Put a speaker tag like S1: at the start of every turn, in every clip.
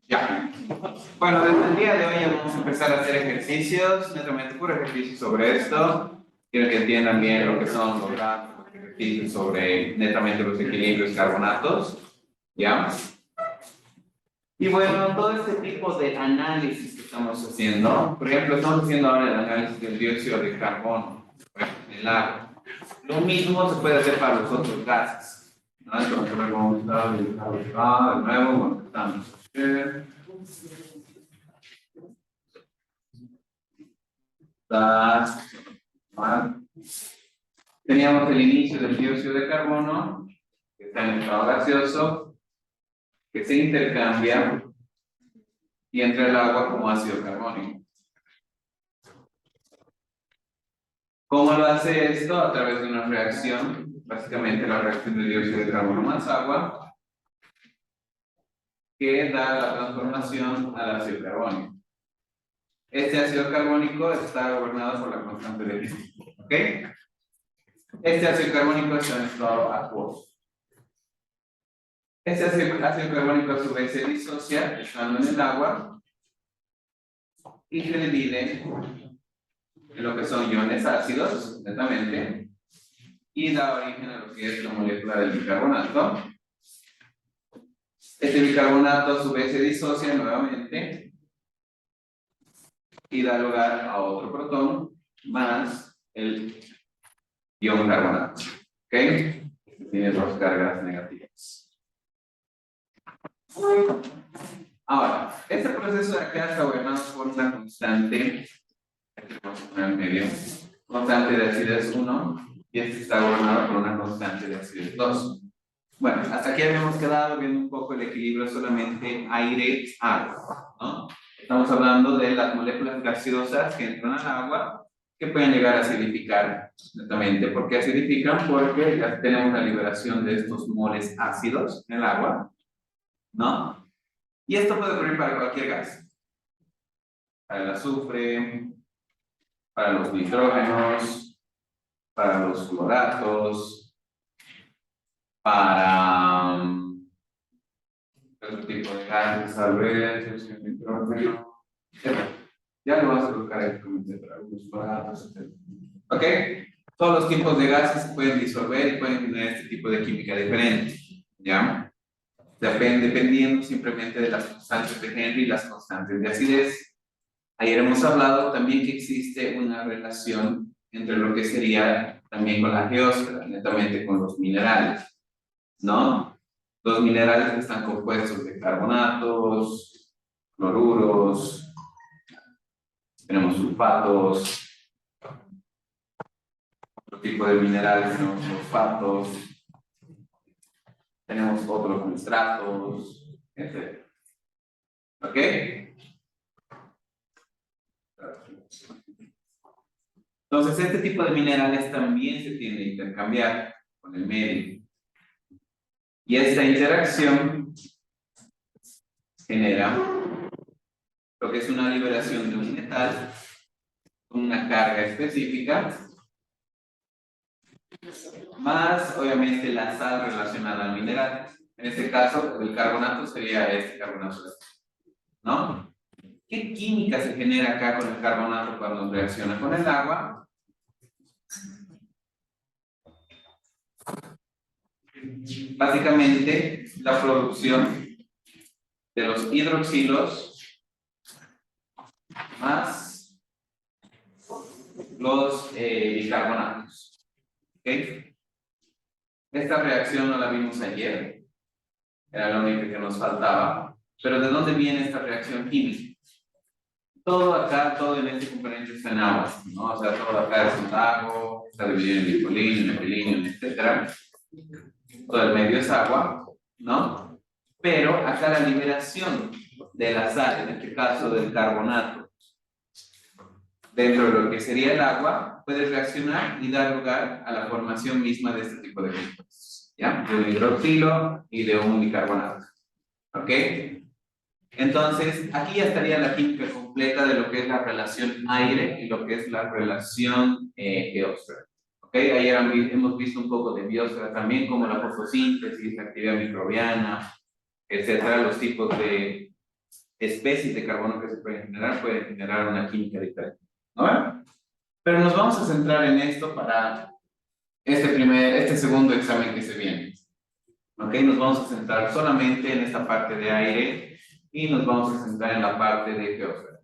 S1: Ya. Bueno, desde el día de hoy ya vamos a empezar a hacer ejercicios, netamente puro ejercicio sobre esto. Quiero que entiendan bien lo que son los gráficos, los ejercicios sobre netamente los equilibrios carbonatos. ¿Ya? Y bueno, todo este tipo de análisis que estamos haciendo, por ejemplo, estamos haciendo ahora el análisis del dióxido de carbono en el agua. Lo mismo se puede hacer para los otros gases. ¿No? Entonces, vamos a de nuevo, bueno, estamos. Mal. Teníamos el inicio del dióxido de carbono, que está en estado gaseoso, que se intercambia y entra el agua como ácido carbónico. ¿Cómo lo hace esto? A través de una reacción, básicamente la reacción de dióxido de carbono más agua, que da la transformación al ácido carbónico. Este ácido carbónico está gobernado por la constante de Gibbs. ¿Ok? Este ácido carbónico está en estado acuoso. Este ácido carbónico a su vez se disocia estando en el agua y se divide en lo que son iones ácidos, netamente, y da origen a lo que es la molécula del bicarbonato. Este bicarbonato a su vez se disocia nuevamente y da lugar a otro protón más el ion carbonato. ¿Ok? Tiene dos cargas negativas. Ahora, este proceso de acá está gobernado por una constante, vamos a poner en medio, constante de acidez 1, y este está gobernado por una constante de acidez 2. Bueno, hasta aquí habíamos quedado viendo un poco el equilibrio solamente aire-agua, ¿no? Estamos hablando de las moléculas gaseosas que entran al agua, que pueden llegar a acidificar netamente. ¿Por qué acidifican? Porque ya tenemos la liberación de estos moles ácidos en el agua, ¿no? Y esto puede ocurrir para cualquier gas. Para el azufre, para los nitrógenos, para los fluoratos, para otro tipo de gases, tal vez, el nitrógeno, etc. Ya lo vas a colocar ahí como para los fluoratos, etc. ¿Ok? Todos los tipos de gases se pueden disolver y pueden tener este tipo de química diferente. ¿Ya? Dependiendo simplemente de las constantes de Henry y las constantes de acidez. Ayer hemos hablado también que existe una relación entre lo que sería también con la geósfera, netamente con los minerales, ¿no? Los minerales están compuestos de carbonatos, cloruros, tenemos sulfatos, otro tipo de minerales, tenemos fosfatos, tenemos otros nitratos, etc. ¿Ok? Entonces, este tipo de minerales también se tiende a intercambiar con el medio. Y esta interacción genera lo que es una liberación de un metal con una carga específica, más obviamente la sal relacionada al mineral. En este caso, el carbonato sería este carbonato, ¿no? ¿Qué química se genera acá con el carbonato cuando reacciona con el agua? Básicamente, la producción de los hidroxilos más los bicarbonatos. ¿Ok? Esta reacción no la vimos ayer, era la única que nos faltaba. Pero ¿de dónde viene esta reacción química? Todo acá, todo en este componente está en agua, ¿no? O sea, todo acá es un lago, está dividido en glicolino, metilino, etc. Todo el medio es agua, ¿no? Pero acá la liberación de la sal, en este caso del carbonato, dentro de lo que sería el agua, puede reaccionar y dar lugar a la formación misma de este tipo de compuestos, ¿ya? De un hidroxilo y de un bicarbonato, ¿ok? Entonces, aquí ya estaría la química completa de lo que es la relación aire y lo que es la relación geósfera. ¿Ok? Ayer hemos visto un poco de biosfera también, como la fotosíntesis, la actividad microbiana, etcétera, los tipos de especies de carbono que se pueden generar una química diferente. ¿No? Pero nos vamos a centrar en esto para este segundo examen que se viene. ¿Ok? Nos vamos a centrar solamente en esta parte de aire y nos vamos a centrar en la parte de geósfera.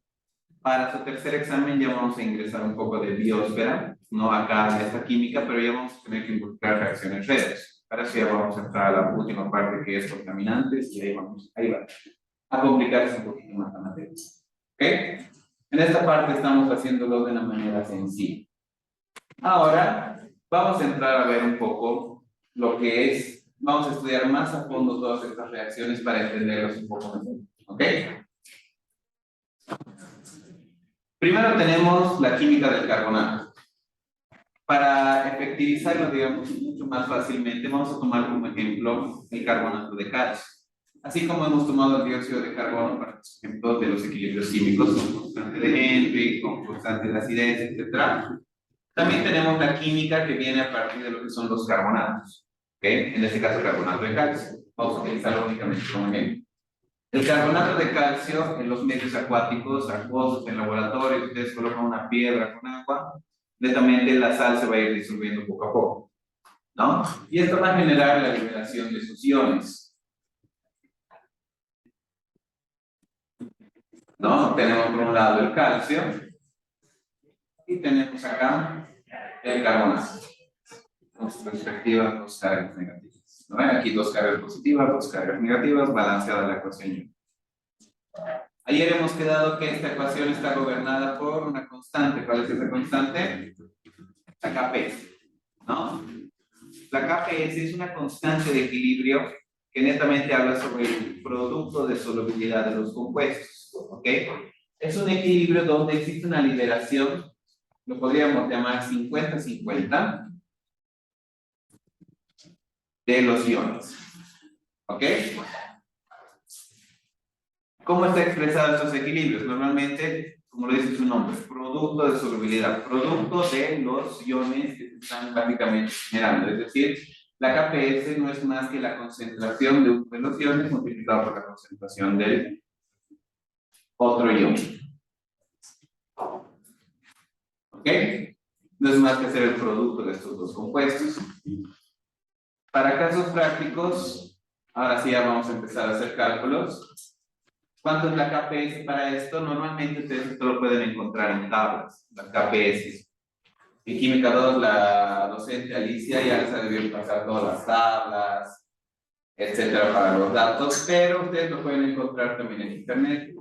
S1: Para su tercer examen ya vamos a ingresar un poco de biosfera, no acá en esta química, pero ya vamos a tener que involucrar reacciones redes. Para eso ya vamos a entrar a la última parte que es contaminantes y ahí va a complicarse un poquito más la materia. ¿Ok? En esta parte estamos haciéndolo de una manera sencilla. Ahora vamos a entrar a ver un poco lo que es, vamos a estudiar más a fondo todas estas reacciones para entenderlas un poco mejor. ¿Ok? Primero tenemos la química del carbonato. Para efectivizarlo, digamos, mucho más fácilmente, vamos a tomar como ejemplo el carbonato de calcio. Así como hemos tomado el dióxido de carbono para los ejemplos de los equilibrios químicos, con constante de Henry, con constante de acidez, etc. También tenemos la química que viene a partir de lo que son los carbonatos. ¿Okay? En este caso, carbonato de calcio. Vamos a utilizarlo únicamente como ejemplo. El carbonato de calcio en los medios acuáticos, acuosos, en laboratorio, ustedes colocan una piedra con agua, netamente la sal se va a ir disolviendo poco a poco, ¿no? Y esto va a generar la liberación de sus iones, ¿no? Tenemos por un lado el calcio y tenemos acá el carbonato, con sus respectivas dos cargas negativas. ¿No? Aquí dos cargas positivas, dos cargas negativas, balanceada la ecuación. Ayer hemos quedado que esta ecuación está gobernada por una constante. ¿Cuál es esa constante? La Kps, ¿no? La Kps es una constante de equilibrio que netamente habla sobre el producto de solubilidad de los compuestos, ¿ok? Es un equilibrio donde existe una liberación, lo podríamos llamar 50-50, de los iones, ¿ok? ¿Cómo está expresado estos equilibrios? Normalmente, como lo dice su nombre, producto de solubilidad, producto de los iones que se están prácticamente generando. Es decir, la Kps no es más que la concentración de uno de los iones multiplicado por la concentración del otro ion. ¿Ok? No es más que hacer el producto de estos dos compuestos. Para casos prácticos, ahora sí ya vamos a empezar a hacer cálculos. ¿Cuánto es la Kps para esto? Normalmente ustedes esto lo pueden encontrar en tablas, las Kps. En Química 2, la docente Alicia ya les ha debido pasar todas las tablas, etcétera, para los datos, pero ustedes lo pueden encontrar también en internet.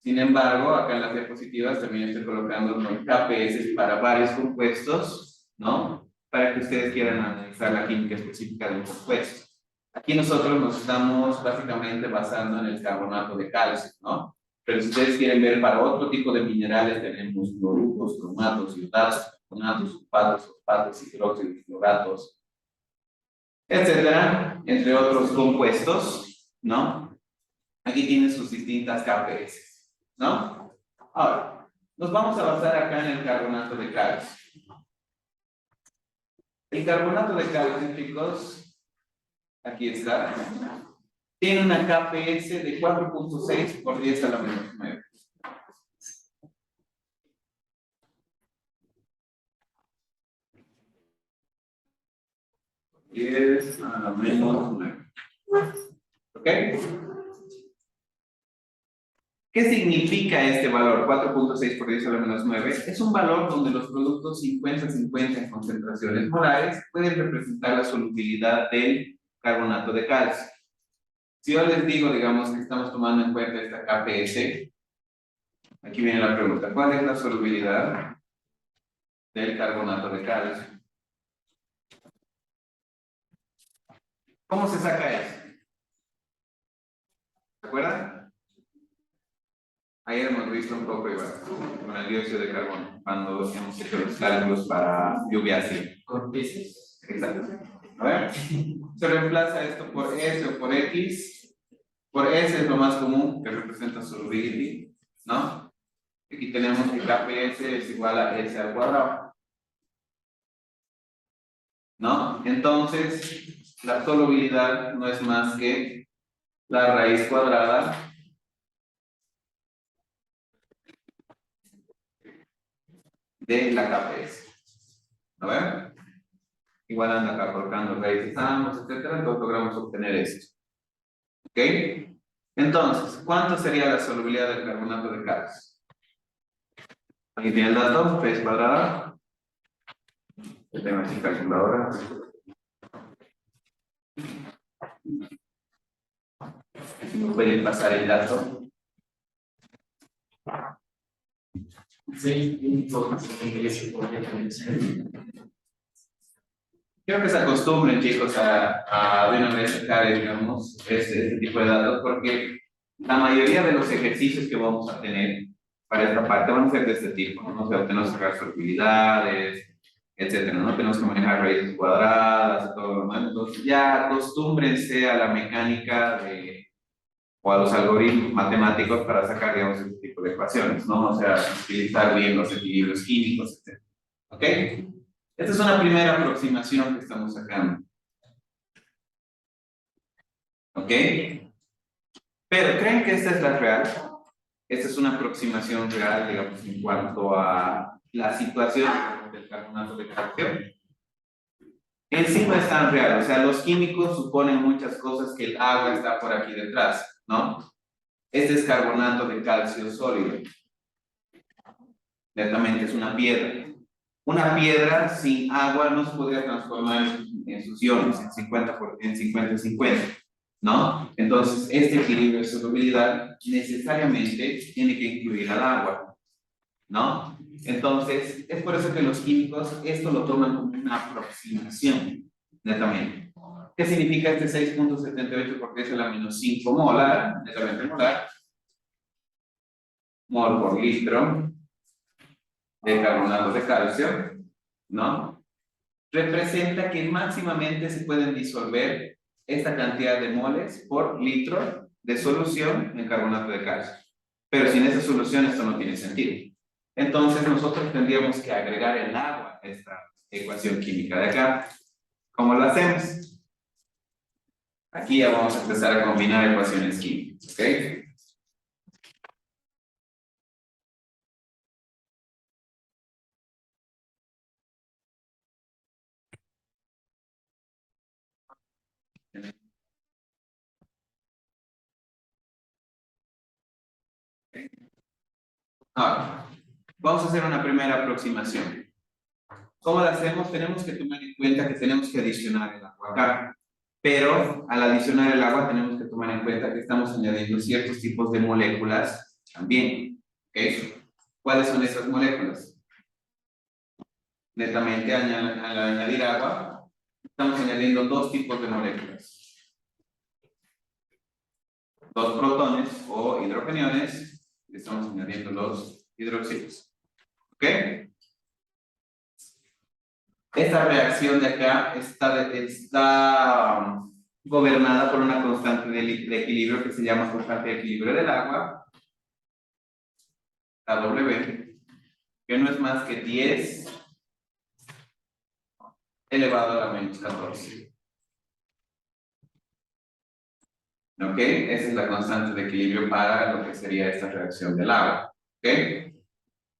S1: Sin embargo, acá en las diapositivas también estoy colocando los Kps para varios compuestos, ¿no? Para que ustedes quieran analizar la química específica de un compuesto. Aquí nosotros nos estamos básicamente basando en el carbonato de calcio, ¿no? Pero si ustedes quieren ver para otro tipo de minerales, tenemos cloruros, cromatos, iodatos, carbonatos, sulfatos, fosfatos, hidróxidos, cloratos, etcétera, entre otros compuestos, ¿no? Aquí tienen sus distintas Kps, ¿no? Ahora, nos vamos a basar acá en el carbonato de calcio. El carbonato de calcio, chicos, aquí está, tiene una Kps de 4.6 por 10 a la menos 9. Es a la menos 9. ¿Ok? ¿Qué significa este valor? 4.6 por 10 a la menos 9. Es un valor donde los productos 50-50 en concentraciones molares pueden representar la solubilidad del carbonato de calcio. Si yo les digo, digamos, que estamos tomando en cuenta esta Kps, aquí viene la pregunta, ¿cuál es la solubilidad del carbonato de calcio? ¿Cómo se saca eso? ¿Se acuerdan? Ayer hemos visto un poco igual con el dióxido de carbono, cuando hemos hecho los cálculos para lluvia ácida. ¿Con peces? Exacto. A ver, se reemplaza esto por S o por X. Por S es lo más común, que representa solubility, ¿no? Aquí tenemos que Kps es igual a S al cuadrado, ¿no? Entonces, la solubilidad no es más que la raíz cuadrada de la KPS. ¿No ven? Igual anda acá colocando raíces ambos, etcétera, entonces logramos obtener esto. ¿Ok? Entonces, ¿cuánto sería la solubilidad del carbonato de calcio? Aquí tiene el dato, raíz cuadrada. Yo tengo aquí calculadora. ¿Me pueden pasar el dato? 6.78. Quiero que se acostumbren, chicos, a de una vez sacar, digamos, este tipo de datos, porque la mayoría de los ejercicios que vamos a tener para esta parte van a ser de este tipo, ¿no? O sea, tenemos que sacar solubilidades, etcétera, ¿no? Tenemos que manejar raíces cuadradas, todo lo demás. Entonces, ya acostúmbrense a la mecánica o a los algoritmos matemáticos para sacar, digamos, este tipo de ecuaciones, ¿no? O sea, utilizar bien los equilibrios químicos, etcétera. ¿Ok? Esta es una primera aproximación que estamos sacando. ¿Ok? Pero, ¿creen que esta es la real? Esta es una aproximación real, digamos, en cuanto a la situación del carbonato de calcio. En sí no es tan real, o sea, los químicos suponen muchas cosas que el agua está por aquí detrás, ¿no? Este es carbonato de calcio sólido. Netamente es una piedra. Una piedra sin agua no se podría transformar en sus iones, en 50-50, ¿no? Entonces, este equilibrio de solubilidad necesariamente tiene que incluir al agua, ¿no? Entonces, es por eso que los químicos esto lo toman como una aproximación, netamente. ¿Qué significa este 6.78? Porque es el amino 5 molar, netamente molar, mol por litro de carbonato de calcio, ¿no? Representa que máximamente se pueden disolver esta cantidad de moles por litro de solución en carbonato de calcio. Pero sin esa solución esto no tiene sentido. Entonces nosotros tendríamos que agregar el agua a esta ecuación química de acá. ¿Cómo lo hacemos? Aquí ya vamos a empezar a combinar ecuaciones químicas, ¿ok? Ahora, vamos a hacer una primera aproximación. ¿Cómo lo hacemos? Tenemos que tomar en cuenta que tenemos que adicionar el agua acá. Pero al adicionar el agua tenemos que tomar en cuenta que estamos añadiendo ciertos tipos de moléculas también. ¿Ok? ¿Cuáles son esas moléculas? Netamente al añadir agua, estamos añadiendo dos tipos de moléculas. Dos protones o hidrogeniones, estamos añadiendo los hidroxilos. ¿Ok? Esta reacción de acá está gobernada por una constante de equilibrio que se llama constante de equilibrio del agua, la W, que no es más que 10 elevado a la menos 14. ¿Ok? Esa es la constante de equilibrio para lo que sería esta reacción del agua. ¿Ok?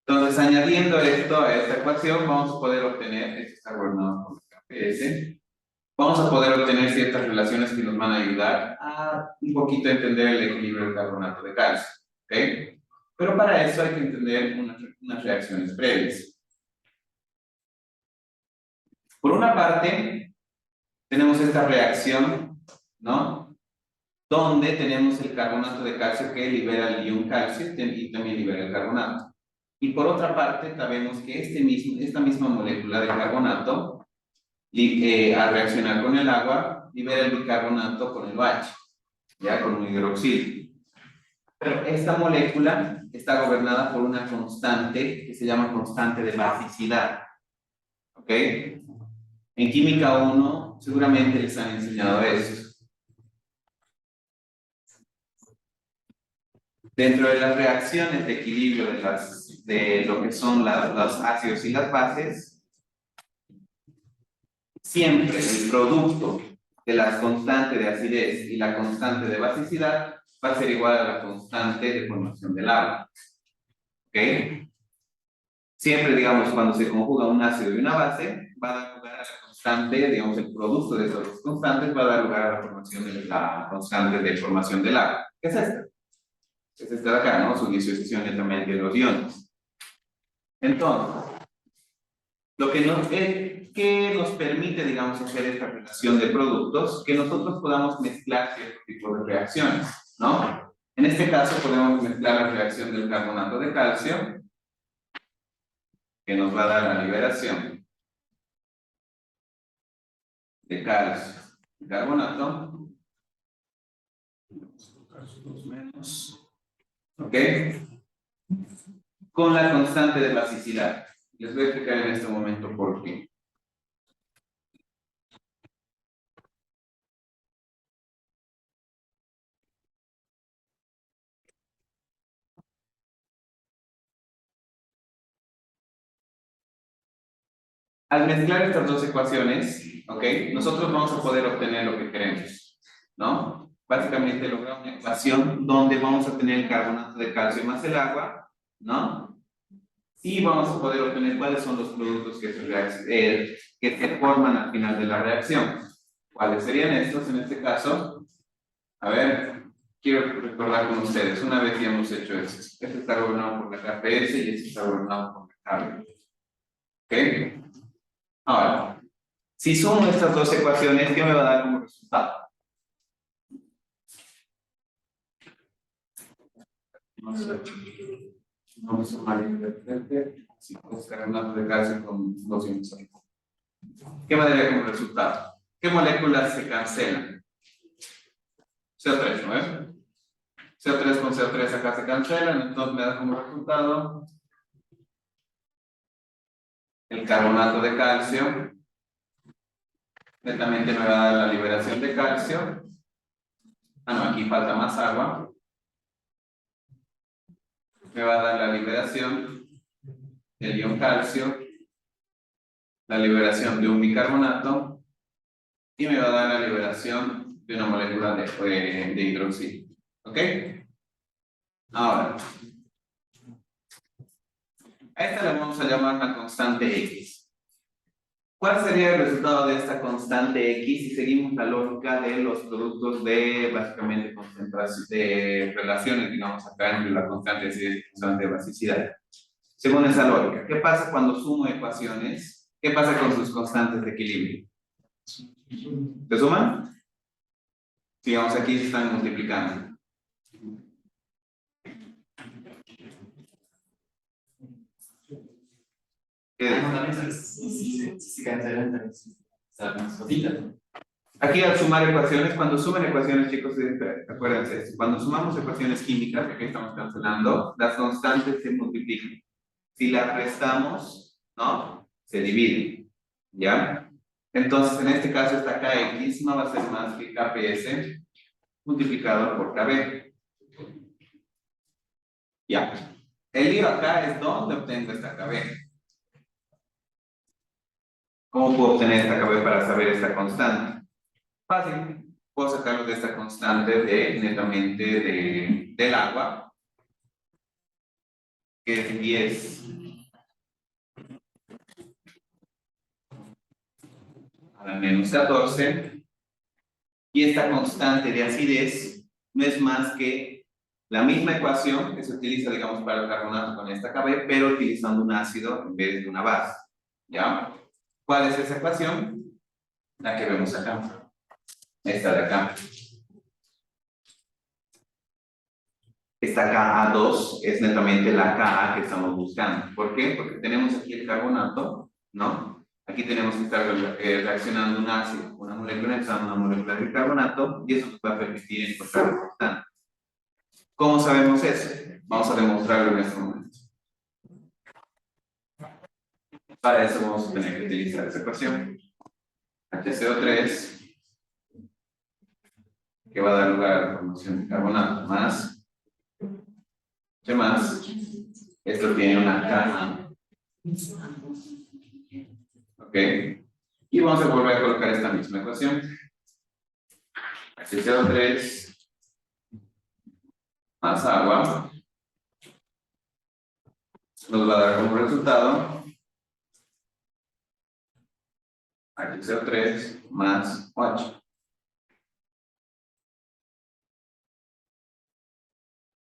S1: Entonces, añadiendo esto a esta ecuación, vamos a poder obtener, esto está gobernado por KPS, vamos a poder obtener ciertas relaciones que nos van a ayudar a un poquito entender el equilibrio del carbonato de calcio. ¿Ok? Pero para eso hay que entender unas reacciones previas. Por una parte, tenemos esta reacción, ¿no? Donde tenemos el carbonato de calcio que libera el ion calcio y también libera el carbonato. Y por otra parte, sabemos que esta misma molécula de carbonato, al reaccionar con el agua, libera el bicarbonato con el OH, ya con un hidroxilo. Pero esta molécula está gobernada por una constante que se llama constante de basicidad. ¿Ok? En química 1 seguramente les han enseñado eso. Dentro de las reacciones de equilibrio de lo que son los ácidos y las bases, siempre el producto de la constante de acidez y la constante de basicidad va a ser igual a la constante de formación del agua. ¿Ok? Siempre, digamos, cuando se conjuga un ácido y una base, va a dar lugar a la constante, digamos, el producto de esas dos constantes va a dar lugar a la formación de la constante de formación del agua. ¿Qué es esta? Es esta de acá, ¿no? Su disociación netamente de los iones. Entonces, lo que que nos permite, digamos, hacer esta relación de productos, que nosotros podamos mezclar ciertos tipos de reacciones, ¿no? En este caso podemos mezclar la reacción del carbonato de calcio, que nos va a dar la liberación de calcio y carbonato, menos, ¿ok? Con la constante de basicidad. Les voy a explicar en este momento por qué. Al mezclar estas dos ecuaciones, ¿ok? Nosotros vamos a poder obtener lo que queremos, ¿no? Básicamente lograr una ecuación donde vamos a tener el carbonato de calcio más el agua, ¿no? Y vamos a poder obtener cuáles son los productos que se forman al final de la reacción. ¿Cuáles serían estos en este caso? A ver, quiero recordar con ustedes, una vez ya hemos hecho esto. Este está gobernado por la KPS y este está gobernado por la carga. ¿Ok? Ahora, si sumo estas dos ecuaciones, ¿qué me va a dar como resultado? Vamos a sumar invertente, si puedes cargar de calcio con 200. ¿Qué me daría como resultado? ¿Qué moléculas se cancelan? CO3, ¿no es? CO3 con CO3 acá se cancelan, entonces me da como resultado el carbonato de calcio. Netamente me va a dar la liberación de calcio. Ah, no, aquí falta más agua. Me va a dar la liberación del ion calcio, la liberación de un bicarbonato y me va a dar la liberación de una molécula de hidroxilo. ¿Ok? Ahora, a esta le vamos a llamar la constante X. ¿Cuál sería el resultado de esta constante X si seguimos la lógica de los productos de, básicamente, concentración, de relaciones, digamos, acá entre la constante y la constante de basicidad? Según esa lógica, ¿qué pasa cuando sumo ecuaciones? ¿Qué pasa con sus constantes de equilibrio? ¿Se suman? Digamos, aquí se están multiplicando. Aquí al sumar ecuaciones, cuando suman ecuaciones, chicos, acuérdense esto, cuando sumamos ecuaciones químicas, que aquí estamos cancelando, las constantes se multiplican. Si las restamos, ¿no? Se dividen, ¿ya? Entonces, en este caso, esta Kx no va a ser más que Kps multiplicado por Kb. Ya. El lío acá es dónde obtengo esta Kb. ¿Cómo puedo obtener esta KB para saber esta constante? Fácil. Puedo sacarlo de esta constante netamente del agua, que es 10 a la menos 14. Y esta constante de acidez no es más que la misma ecuación que se utiliza, digamos, para el carbonato con esta KB, pero utilizando un ácido en vez de una base. ¿Ya? ¿Cuál es esa ecuación? La que vemos acá. Esta de acá. Esta Ka2 es netamente la Ka que estamos buscando. ¿Por qué? Porque tenemos aquí el carbonato, ¿no? Aquí tenemos que estar reaccionando un ácido, una molécula, una molécula de carbonato, y eso nos va a permitir encontrar la constante. ¿Cómo sabemos eso? Vamos a demostrarlo en este momento. Para eso vamos a tener que utilizar esa ecuación. HCO3, que va a dar lugar a la formación de carbonato, más, ¿qué más? Esto tiene una Ka. ¿Ok? Y vamos a volver a colocar esta misma ecuación. HCO3 más agua nos va a dar como resultado HCO3 más OH.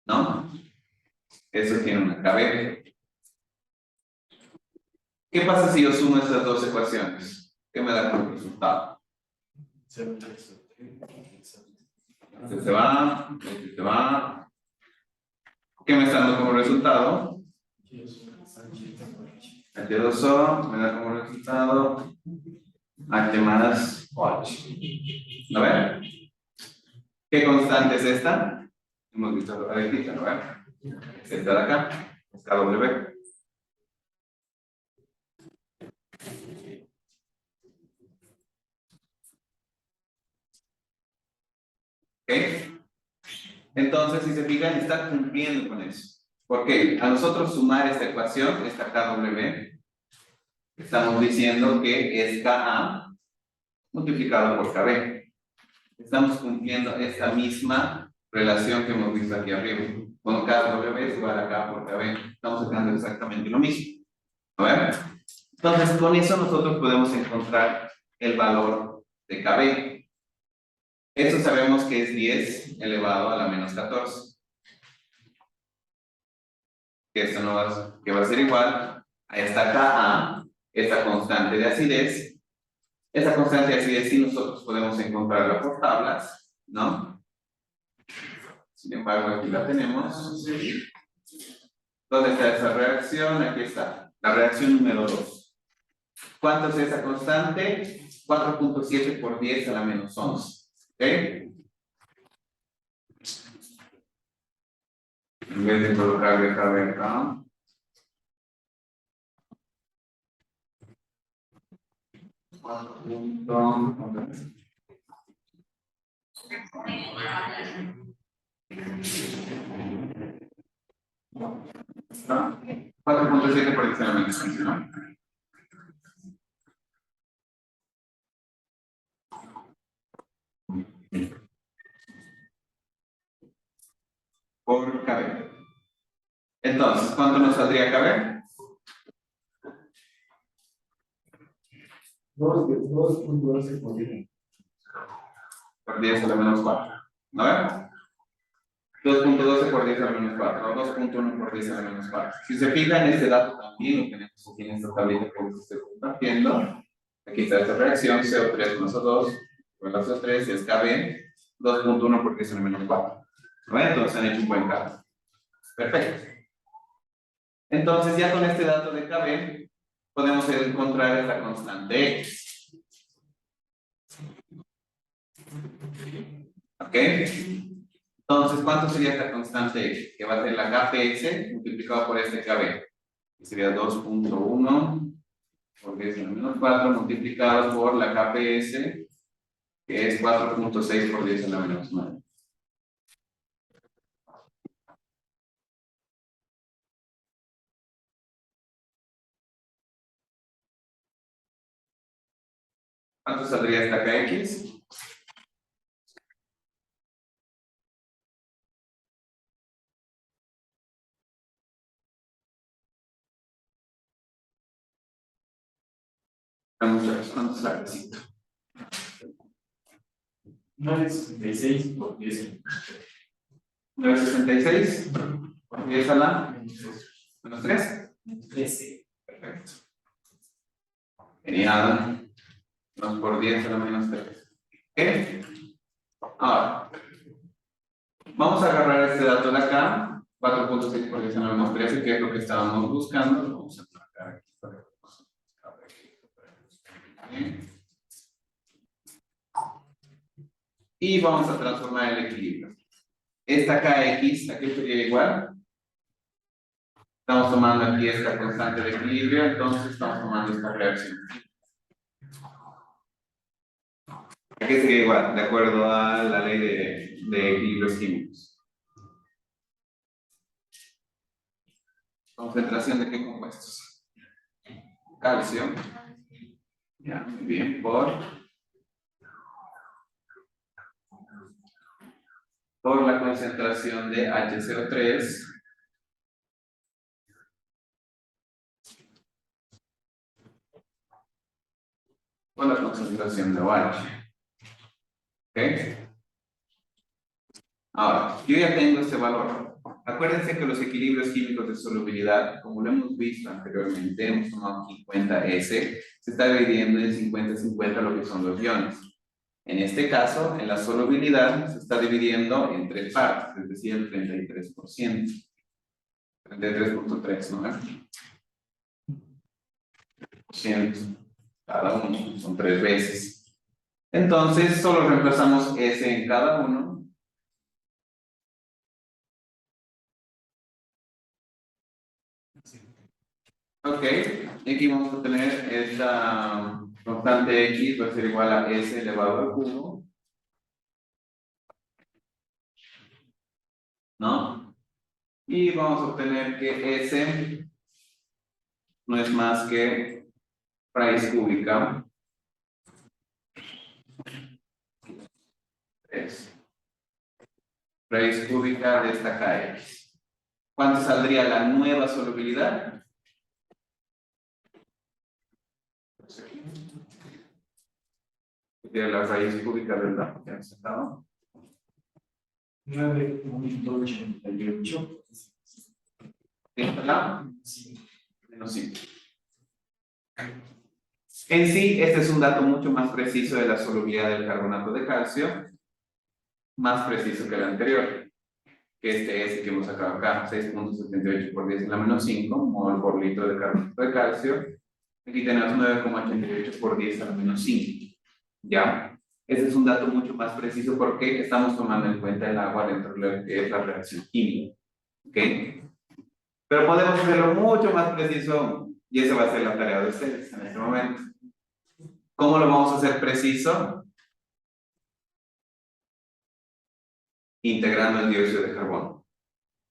S1: ¿No? Eso tiene una KB. ¿Qué pasa si yo sumo estas dos ecuaciones? ¿Qué me da como resultado? Este se va, este se va. ¿Qué me está dando como resultado? H2O me da como resultado H más OH. ¿No ven? ¿Qué constante es esta? Hemos visto la parecita, ¿no ven? Esta de acá, es KW. ¿Ok? Entonces, si se fijan, está cumpliendo con eso. ¿Por qué? A nosotros sumar esta ecuación, esta KW, estamos diciendo que es Ka multiplicado por KB. Estamos cumpliendo esta misma relación que hemos visto aquí arriba. Cuando KW es igual a K por KB. Estamos sacando exactamente lo mismo. ¿No ven? Entonces, con eso nosotros podemos encontrar el valor de KB. Eso sabemos que es 10 elevado a la menos 14. Que esto no va, que va a ser igual a esta Ka, esta constante de acidez. Esa constante de acidez sí nosotros podemos encontrarla por tablas, ¿no? Sin embargo, aquí la tenemos. ¿Dónde está esa reacción? Aquí está. La reacción número 2. ¿Cuánto es esa constante? 4.7 por 10 a la menos 11. ¿Ok? En vez de colocarle KB acá. ¿Ah? 4.7 por 10 a la menos 11, ¿no? Por KB. Entonces, ¿cuánto nos saldría KB? 2.12 por 10 a la menos 4. ¿No ven? 2.12 por 10 a la menos 4, o 2.1 por 10 a la menos 4. Si se fijan, este dato también lo tenemos aquí en esta tablita que les estoy compartiendo. Aquí está esta reacción, CO3 más O2, con la CO3 es KB, 2.1 por 10 a la menos 4. ¿No ven? Entonces han hecho un buen cálculo. Perfecto. Entonces, ya con este dato de KB, podemos encontrar esta constante X. ¿Ok? Entonces, ¿cuánto sería esta constante X? Que va a ser la KPS multiplicado por este KB. Que sería 2.1 por 10 a la menos 4 multiplicado por la KPS, que es 4.6 por 10 a la menos 9. ¿Cuánto saldría esta KX? ¿Cuánto sale? 9.66 por 10. 9.66 por 10 a la menos 3. 13. Perfecto. Genial. 2 por 10 a la menos 3. ¿Ok? Ahora, vamos a agarrar este dato de acá, 4.6 por 10 a la menos 13, que es lo que estábamos buscando. Lo vamos a marcar aquí para que y vamos a transformar el equilibrio. Esta KX, ¿a qué sería igual? Estamos tomando aquí esta constante de equilibrio, entonces estamos tomando esta reacción. ¿A qué sería igual? De acuerdo a la ley de equilibrios químicos. ¿Concentración de qué compuestos? Calcio. Ya, muy bien, por la concentración de HCO3 o la concentración de OH. ¿Ok? Ahora, yo ya tengo este valor. Acuérdense que los equilibrios químicos de solubilidad, como lo hemos visto anteriormente, hemos tomado aquí en cuenta S, se está dividiendo en 50-50 lo que son los iones. En este caso, en la solubilidad se está dividiendo en tres partes, es decir, el 33%. 33.3, ¿no? 100 cada uno, son 3 veces. Entonces, solo reemplazamos S en cada uno. Ok, y aquí vamos a tener esta constante X va a ser igual a S elevado al cubo, ¿no? Y vamos a obtener que S no es más que raíz cúbica. Es raíz cúbica de esta KX. ¿Cuánto saldría la nueva solubilidad? De la raíz cúbica del dato que han sacado. 9.88. Menos 5. En sí, este es un dato mucho más preciso de la solubilidad del carbonato de calcio, más preciso que el anterior, que este es el que hemos sacado acá, 6.78 por 10 a la menos 5 mol por litro de carbonato de calcio. Aquí tenemos 9,88 por 10 a la menos 5. ¿Ya? Ese es un dato mucho más preciso porque estamos tomando en cuenta el agua dentro de lo que es la reacción química. ¿Ok? Pero podemos hacerlo mucho más preciso y esa va a ser la tarea de ustedes en este momento. ¿Cómo lo vamos a hacer preciso? Integrando el dióxido de carbono.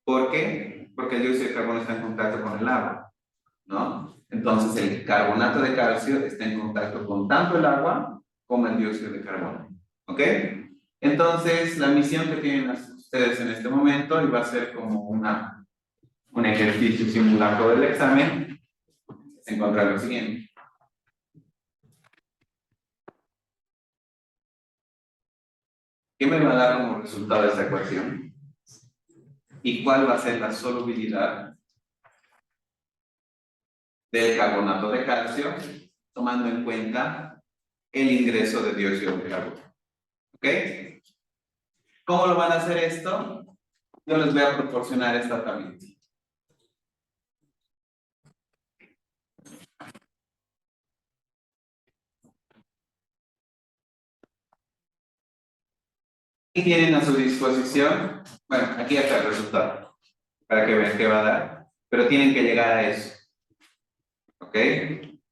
S1: ¿Por qué? Porque el dióxido de carbono está en contacto con el agua, ¿no? Entonces el carbonato de calcio está en contacto con tanto el agua como el dióxido de carbono. ¿Ok? Entonces la misión que tienen ustedes en este momento y va a ser como un ejercicio simulacro del examen es encontrar lo siguiente. ¿Qué me va a dar como resultado de esta ecuación? ¿Y cuál va a ser la solubilidad del carbonato de calcio, tomando en cuenta el ingreso de dióxido de carbono? ¿Ok? ¿Cómo lo van a hacer esto? Yo les voy a proporcionar esta tablita. Y tienen a su disposición, bueno, aquí está el resultado, para que vean qué va a dar, pero tienen que llegar a eso. ¿Ok?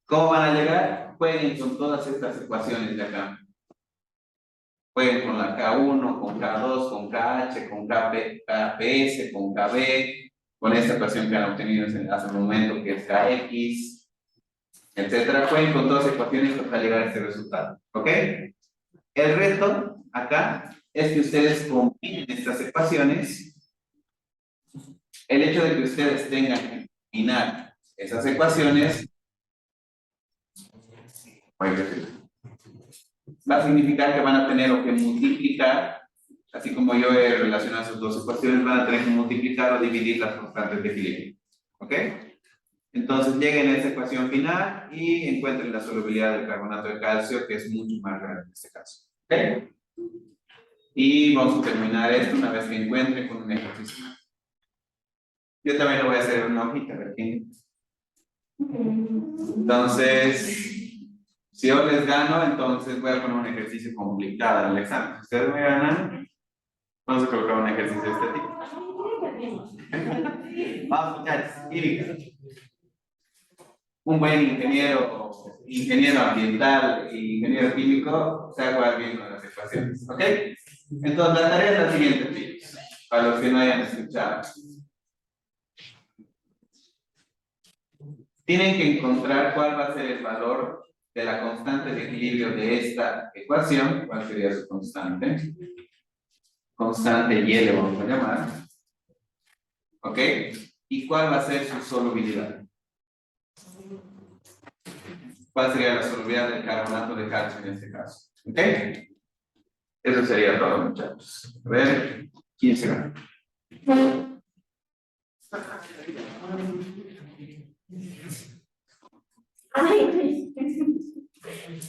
S1: ¿Cómo van a llegar? Jueguen con todas estas ecuaciones de acá. Jueguen con la K1, con K2, con KH, con KPS, con KB, con esta ecuación que han obtenido hasta el momento, que es KX, etcétera. Jueguen con todas las ecuaciones hasta llegar a este resultado. ¿Ok? El reto acá es que ustedes combinen estas ecuaciones. El hecho de que ustedes tengan que combinar esas ecuaciones va a significar que van a tener que multiplicar, así como yo he relacionado esas dos ecuaciones, van a tener que multiplicar o dividir las constantes de equilibrio. ¿Ok? Entonces lleguen a esa ecuación final y encuentren la solubilidad del carbonato de calcio, que es mucho más grande en este caso. ¿Ok? Y vamos a terminar esto una vez que encuentren con un ejercicio. Yo también lo voy a hacer en una hojita, a ver quién. Entonces, si yo les gano, entonces voy a poner un ejercicio complicado en el examen. Si ustedes me ganan, vamos a colocar un ejercicio de este tipo. Vamos, muchachos, química. Un buen ingeniero ambiental e ingeniero químico, se jugar bien con las ecuaciones. ¿Ok? Entonces, la tarea es la siguiente, chicos, para los que no hayan escuchado. Tienen que encontrar cuál va a ser el valor de la constante de equilibrio de esta ecuación. ¿Cuál sería su constante? Constante Y le vamos a llamar. ¿Ok? ¿Y cuál va a ser su solubilidad? ¿Cuál sería la solubilidad del carbonato de calcio en este caso? ¿Ok? Eso sería todo, muchachos. A ver, ¿quién se gana?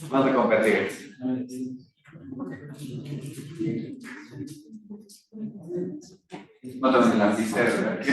S1: Vamos a competir. No tomen el lapicero.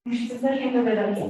S2: Se está yendo de la vida.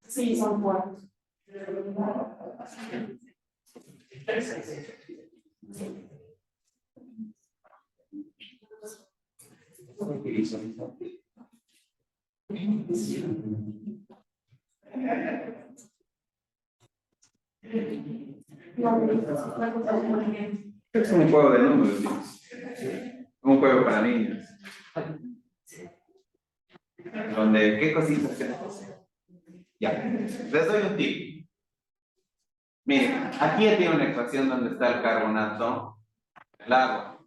S2: Sí, son cuatro.
S1: Es un juego de números, un juego para niños. Donde, ¿qué cositas tenemos? Ya, les doy un tip. Miren, aquí ya tiene una ecuación donde está el carbonato, el agua.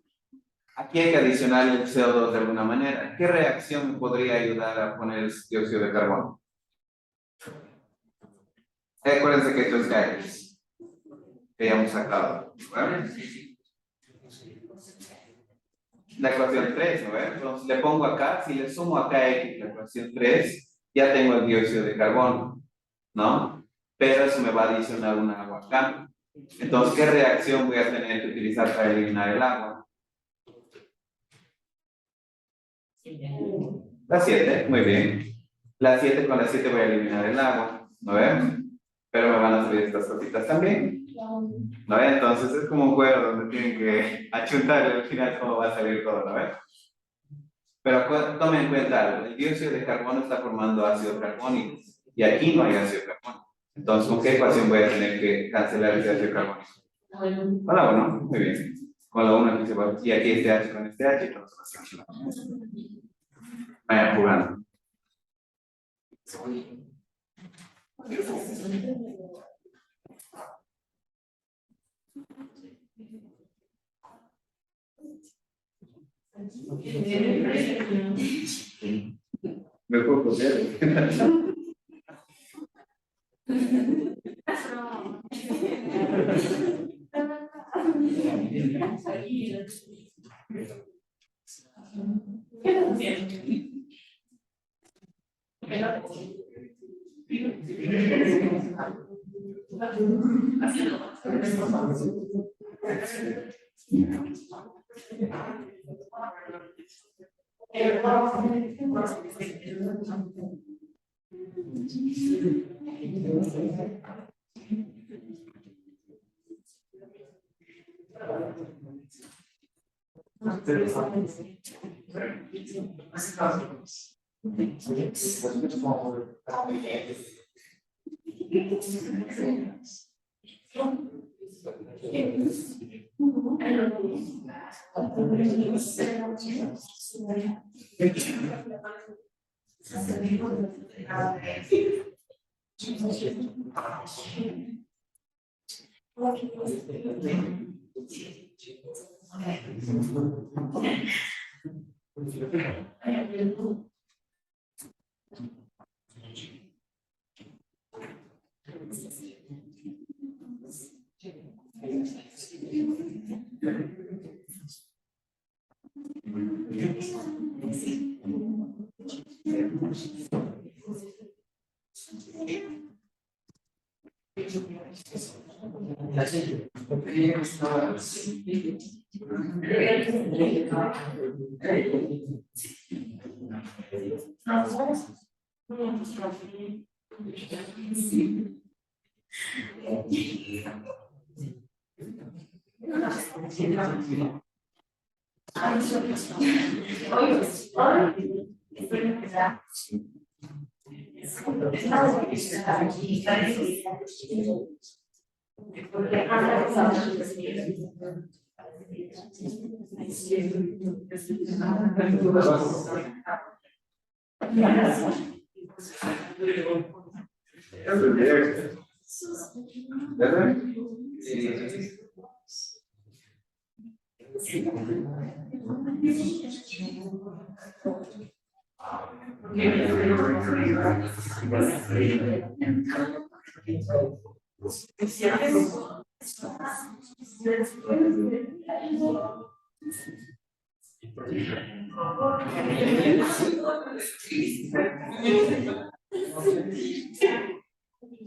S1: Aquí hay que adicionar el CO2 de alguna manera. ¿Qué reacción me podría ayudar a poner el dióxido de carbono? Acuérdense que esto es X, que ya hemos sacado. ¿Vale? La ecuación 3, ¿no? Entonces le pongo acá, si le sumo acá X, la ecuación 3, ya tengo el dióxido de carbono, ¿no? Pero eso me va a adicionar un agua acá. Entonces, ¿qué reacción voy a tener que utilizar para eliminar el agua? La 7, muy bien. La 7 con la 7 voy a eliminar el agua, ¿no ven? Pero me van a salir estas cositas también, ¿no ven? Entonces es como un juego donde tienen que achuntar al final cómo va a salir todo, ¿no ven? Pero tomen en cuenta algo, el dióxido de carbono está formando ácido carbónico y aquí no hay ácido carbónico. Entonces, ¿con qué ecuación voy a tener que cancelar ese ácido carbónico? Con la 1, muy bien. Con la 1 aquí se va, y aquí este H con este H, entonces lo cancelamos. Vayan jugando. Me puedo copiar.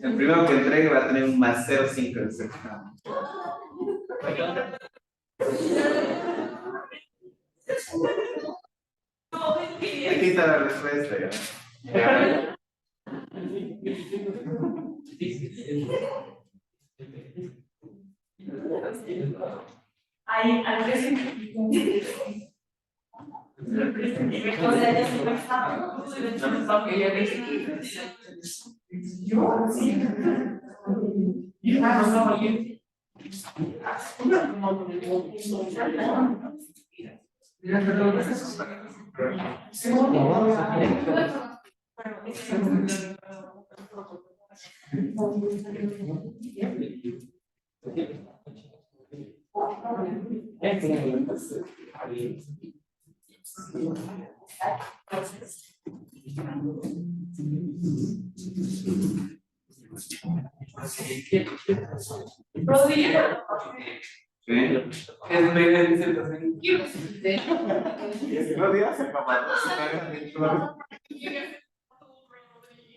S1: El primero que entregue va a tener un más 0,5 en ese examen. Aquí está la respuesta ya. No digas papá.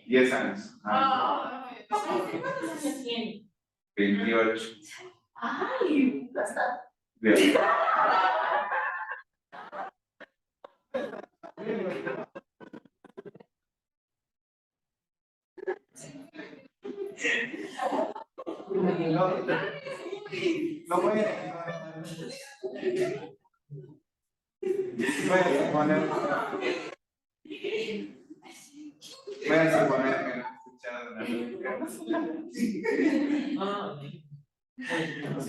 S1: 10 años. 28.
S2: Ay, bastante.
S1: Bien. No voy a poner. Voy a suponer que no he escuchado la música. No.
S2: ¿En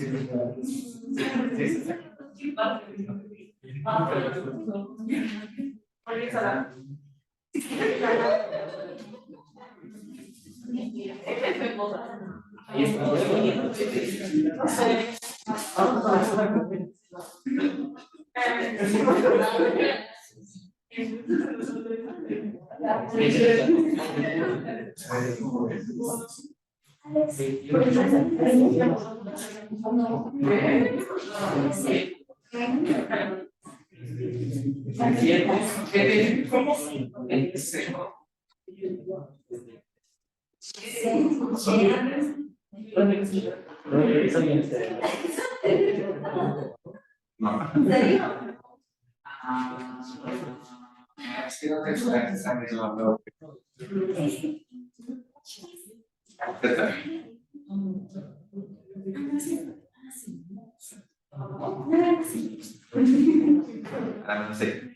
S2: serio?
S1: Es que no te extrañas, no. Ah, no sé.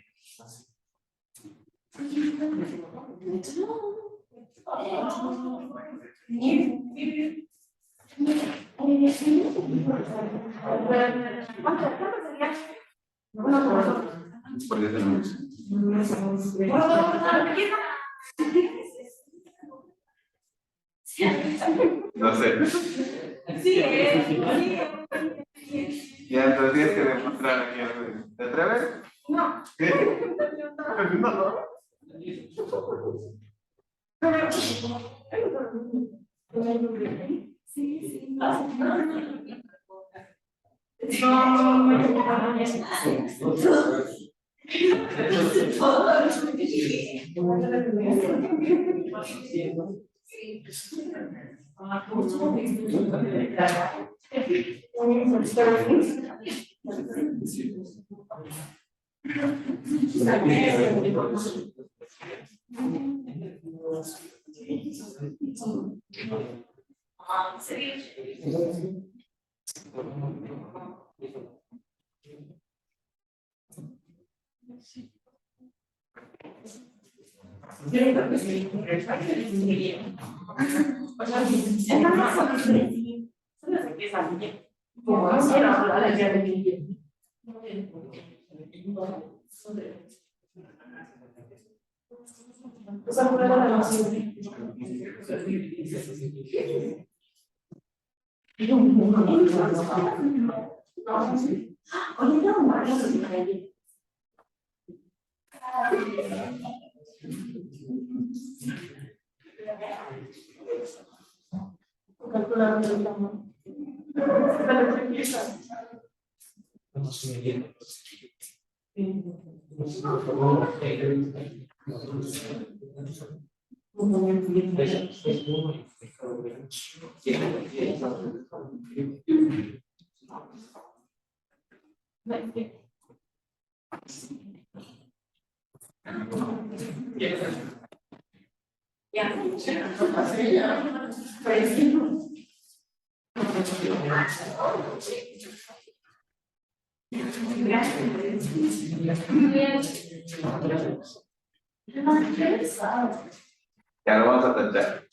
S1: ¿Por qué tenemos? No sé. Ya, entonces tienes que demostrar aquí algo. ¿Te atreves?
S2: No.
S1: ¿Qué? No. Ya lo vamos a tachar.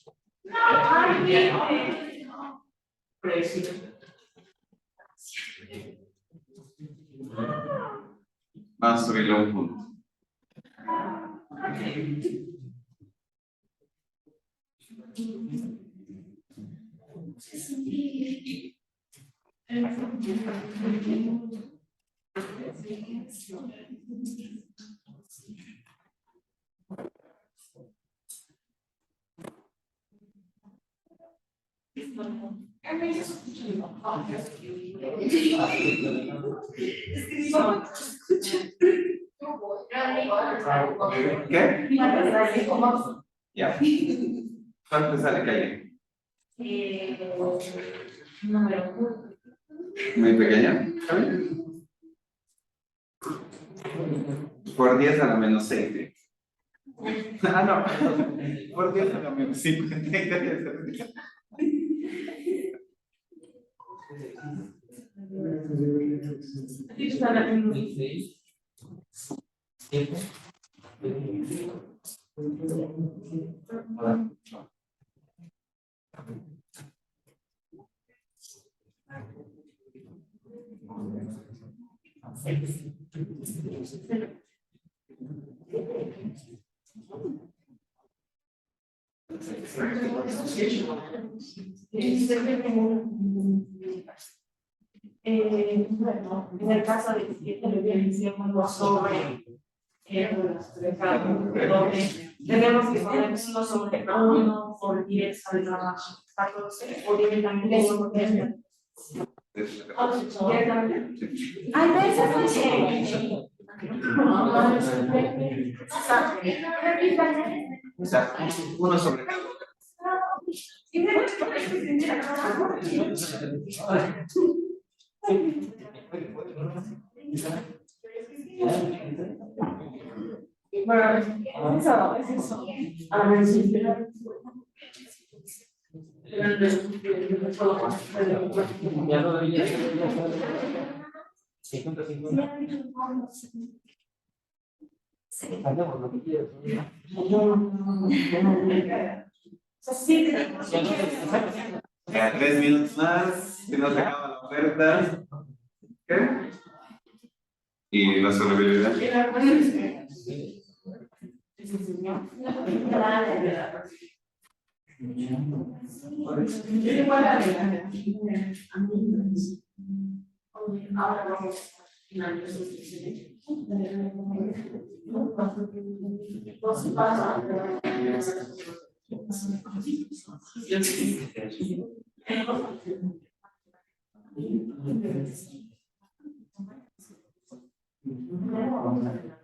S1: Vamos a subirle un punto. ¿Qué? Ya. ¿Cuánto te sale calle?
S2: Número
S1: Muy pequeño. ¿Está bien? Por 10 a la menos 6. Ah, no. Por 10 a la menos 5.
S2: Bueno, en el caso de que hicimos sobre tenemos que poner 1 sobre 1 por 10 al trabajo 14 o directamente eso porque ay, no, eso fue chévere.
S1: O sea, 1 sobre cada.
S2: Bueno, es eso. A ver si
S3: Ya no debería
S1: Ya, 3 minutos más, si no se acaba la oferta. ¿Qué? Y la solubilidad.
S2: Ahora vamos a finalizar.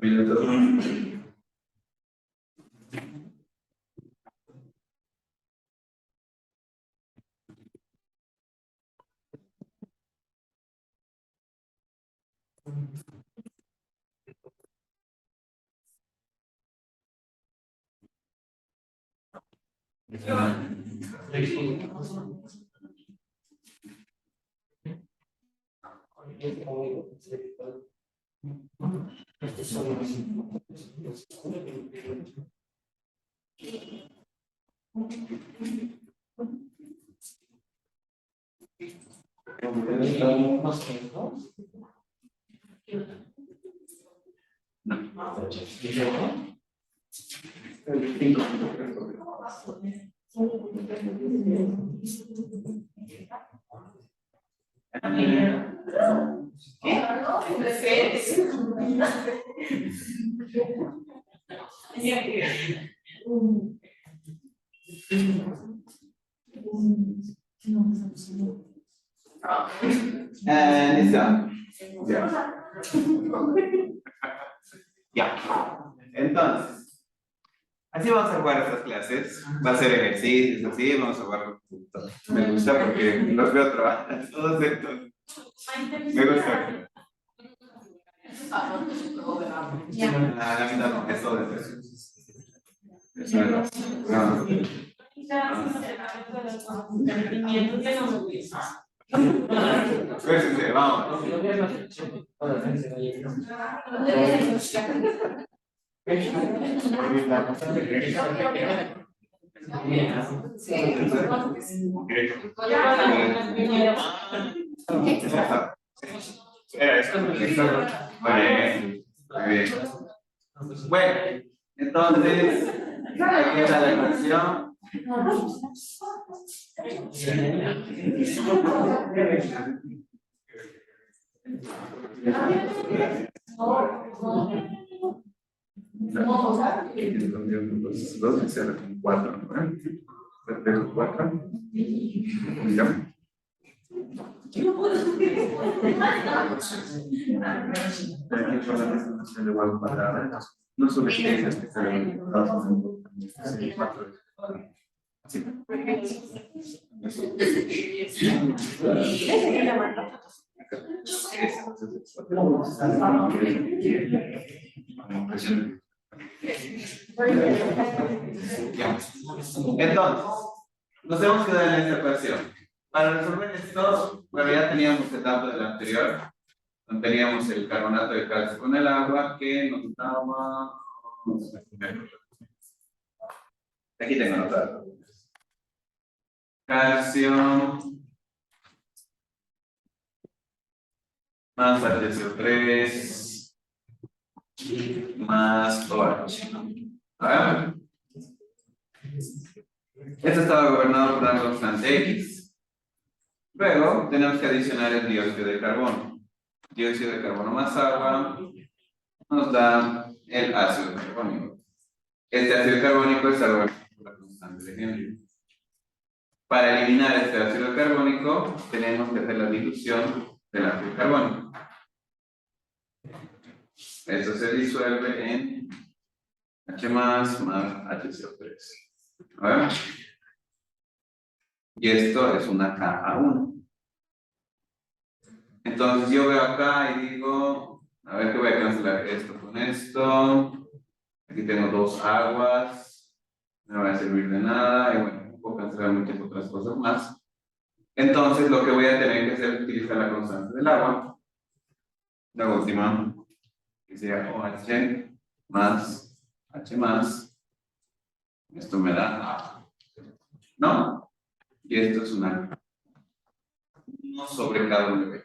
S1: Minutos. And it's done. Ya. Ya. Entonces, Así vamos a jugar estas clases. Va a ser ejercicios, así vamos a jugar. Me gusta porque los veo trabajar todos estos. Me gusta. Ah, la mitad no, es todo eso. Eso no. Fuércense, vamos. Bueno, entonces, aquí está la ecuación. Dos y cero, cuatro, ¿no? Perfecto, cuatro. Ya. No sobre qué es que entonces, nos hemos quedado en esta ecuación. Para resolver esto, bueno, ya teníamos etapa de la anterior. Teníamos el carbonato de calcio con el agua que nos daba. Aquí tengo anotado. Calcio más HCO3 más OH. A ver. Esto estaba gobernado por una constante X. Luego tenemos que adicionar el dióxido de carbono. Dióxido de carbono más agua nos da el ácido carbónico. Este ácido carbónico está gobernado por la constante de Henry. Para eliminar este ácido carbónico tenemos que hacer la dilución del ácido carbónico. Esto se disuelve en H más HCO3. A ver. Y esto es una Ka1. Entonces yo veo acá y digo, a ver que voy a cancelar esto con esto. Aquí tengo dos aguas. No me va a servir de nada. Y bueno, puedo cancelar muchas otras cosas más. Entonces lo que voy a tener que hacer es utilizar la constante del agua. La última, que sería OH más H más. Esto me da A. ¿No? Y esto es una 1 sobre KW.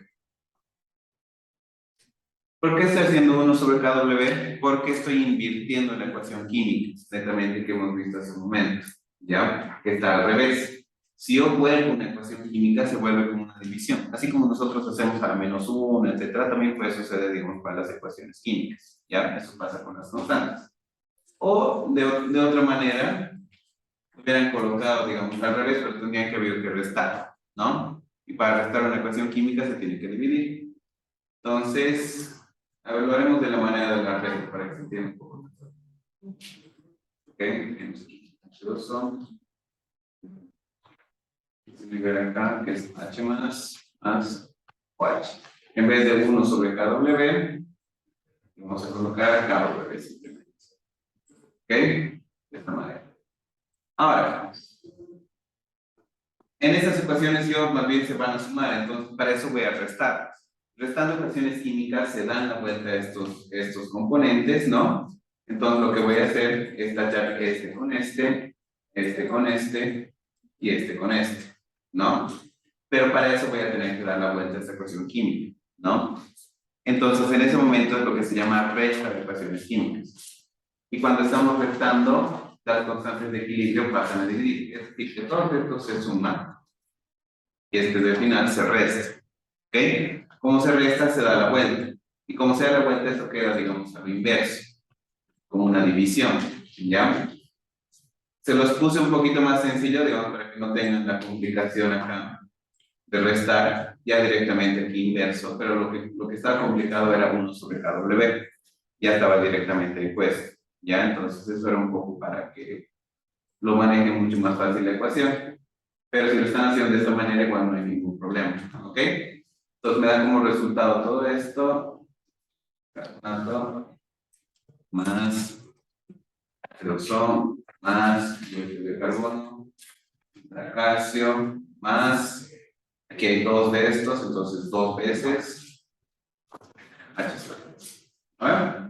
S1: ¿Por qué estoy haciendo 1 sobre KW? Porque estoy invirtiendo en la ecuación química, netamente que hemos visto hace un momento. ¿Ya? Que está al revés. Si yo vuelvo una ecuación química, se vuelve como una división. Así como nosotros hacemos a la menos 1, etc., también puede suceder, digamos, para las ecuaciones químicas. ¿Ya? Eso pasa con las constantes. O de otra manera, hubieran colocado, digamos, al revés, pero tendrían que haber que restar, ¿no? Y para restar una ecuación química se tiene que dividir. Entonces, a ver, lo haremos de la manera de la regla para que se entienda un poco mejor. Ok, tenemos aquí H2O. Se ver acá que es H más OH. En vez de 1 sobre KW, vamos a colocar KW simplemente. Ok, de esta manera. Ahora, en estas ecuaciones yo más bien se van a sumar, entonces para eso voy a restar. Restando ecuaciones químicas se dan la vuelta a estos componentes, ¿no? Entonces lo que voy a hacer es tachar este con este con este y este con este, ¿no? Pero para eso voy a tener que dar la vuelta a esta ecuación química, ¿no? Entonces en ese momento es lo que se llama resta de ecuaciones químicas. Y cuando estamos restando, las constantes de equilibrio pasan a dividir. Es decir, que todos estos se suman y este del final se resta. ¿Ok? Como se resta, se da la vuelta. Y como se da la vuelta, esto queda, digamos, a lo inverso, como una división. ¿Ya? Se los puse un poquito más sencillo, digamos, para que no tengan la complicación acá de restar, ya directamente aquí inverso, pero lo que estaba complicado era 1 sobre KW. Ya estaba directamente ahí puesto. Ya, entonces eso era un poco para que lo manejen mucho más fácil la ecuación. Pero si lo están haciendo de esta manera, igual no hay ningún problema, ¿ok? Entonces me da como resultado todo esto, carbonato más hidrógeno más dióxido de carbono, calcio más, aquí hay dos de estos, entonces dos veces HCl. ¿Vale?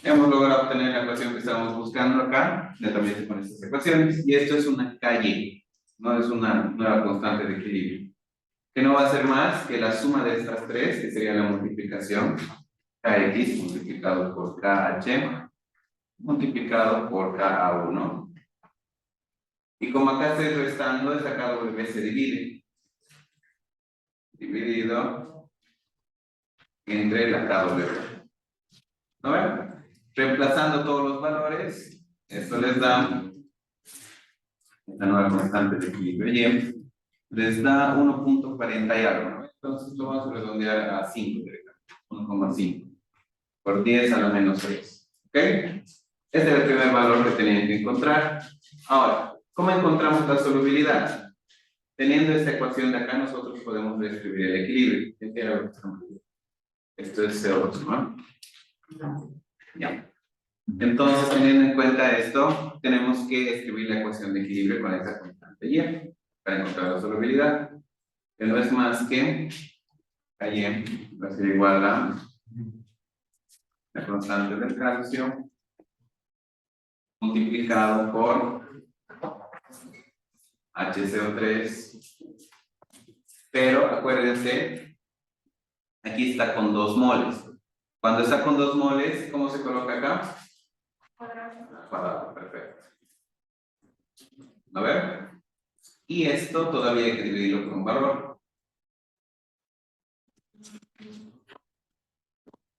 S1: Hemos logrado obtener la ecuación que estábamos buscando acá, netamente con estas ecuaciones, y esto es una calle, no es una nueva constante de equilibrio, que no va a ser más que la suma de estas tres, que sería la multiplicación, kx multiplicado por kh, multiplicado por ka1. Y como acá estoy restando, esa KW se divide. Dividido entre la KW. ¿No ven? Reemplazando todos los valores, esto les da esta nueva constante de equilibrio Y, les da 1.40 y algo, ¿no? Entonces lo vamos a redondear a 5, 1,5 por 10 a la menos 6. ¿Ok? Este es el primer valor que tenían que encontrar. Ahora, ¿cómo encontramos la solubilidad? Teniendo esta ecuación de acá, nosotros podemos describir el equilibrio. Esto es CO2, ¿no? Ya. Entonces, teniendo en cuenta esto, tenemos que escribir la ecuación de equilibrio con esta constante Y para encontrar la solubilidad, que no es más que Y va a ser igual a la constante del calcio multiplicado por HCO3, pero acuérdense, aquí está con 2 moles. Cuando está con 2 moles, ¿cómo se coloca acá? Cuadrado, perfecto. A ver. Y esto todavía hay que dividirlo por un valor.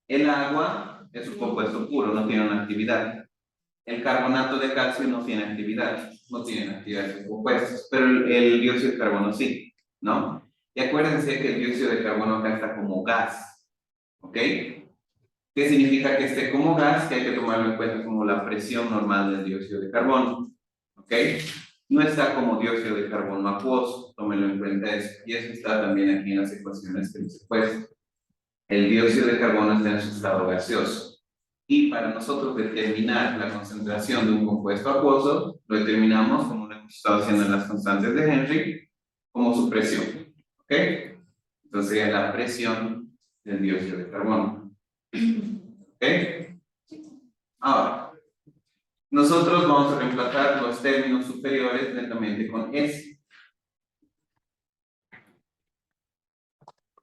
S1: El agua es un compuesto puro, no tiene una actividad. El carbonato de calcio no tiene actividad, no tienen actividad sus compuestos, pero el dióxido de carbono sí, ¿no? Y acuérdense que el dióxido de carbono acá está como gas, ¿ok? ¿Qué significa que esté como gas? Que hay que tomarlo en cuenta como la presión normal del dióxido de carbono, ¿ok? No está como dióxido de carbono acuoso, tómenlo en cuenta eso. Y eso está también aquí en las ecuaciones que les he puesto. El dióxido de carbono está en su estado gaseoso. Y para nosotros determinar la concentración de un compuesto acuoso, lo determinamos, como lo hemos estado haciendo en las constantes de Henry, como su presión. ¿Ok? Entonces sería la presión del dióxido de carbono. ¿Ok? Ahora, nosotros vamos a reemplazar los términos superiores netamente con S.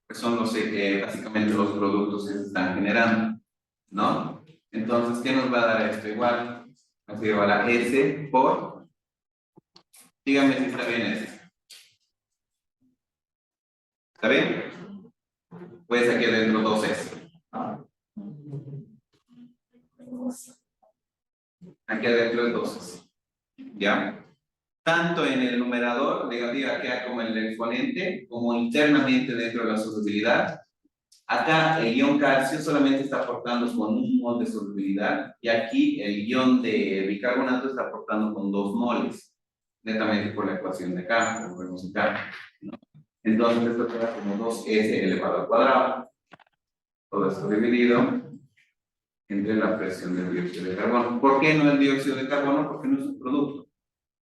S1: Que son los, básicamente los productos que se están generando, ¿no? Entonces, ¿qué nos va a dar esto? Igual, nos lleva la S por, díganme si está bien S. ¿Está bien? Pues aquí adentro 2S. Aquí adentro es 2S. ¿Ya? Tanto en el numerador, diga queda como en el exponente, como internamente dentro de la solubilidad. Acá el ion calcio solamente está aportando con 1 mol de solubilidad y aquí el ion de bicarbonato está aportando con 2 moles, netamente por la ecuación de acá, como vemos acá, ¿no? Entonces esto queda como 2S elevado al cuadrado, todo esto dividido entre la presión del dióxido de carbono. ¿Por qué no el dióxido de carbono? Porque no es un producto,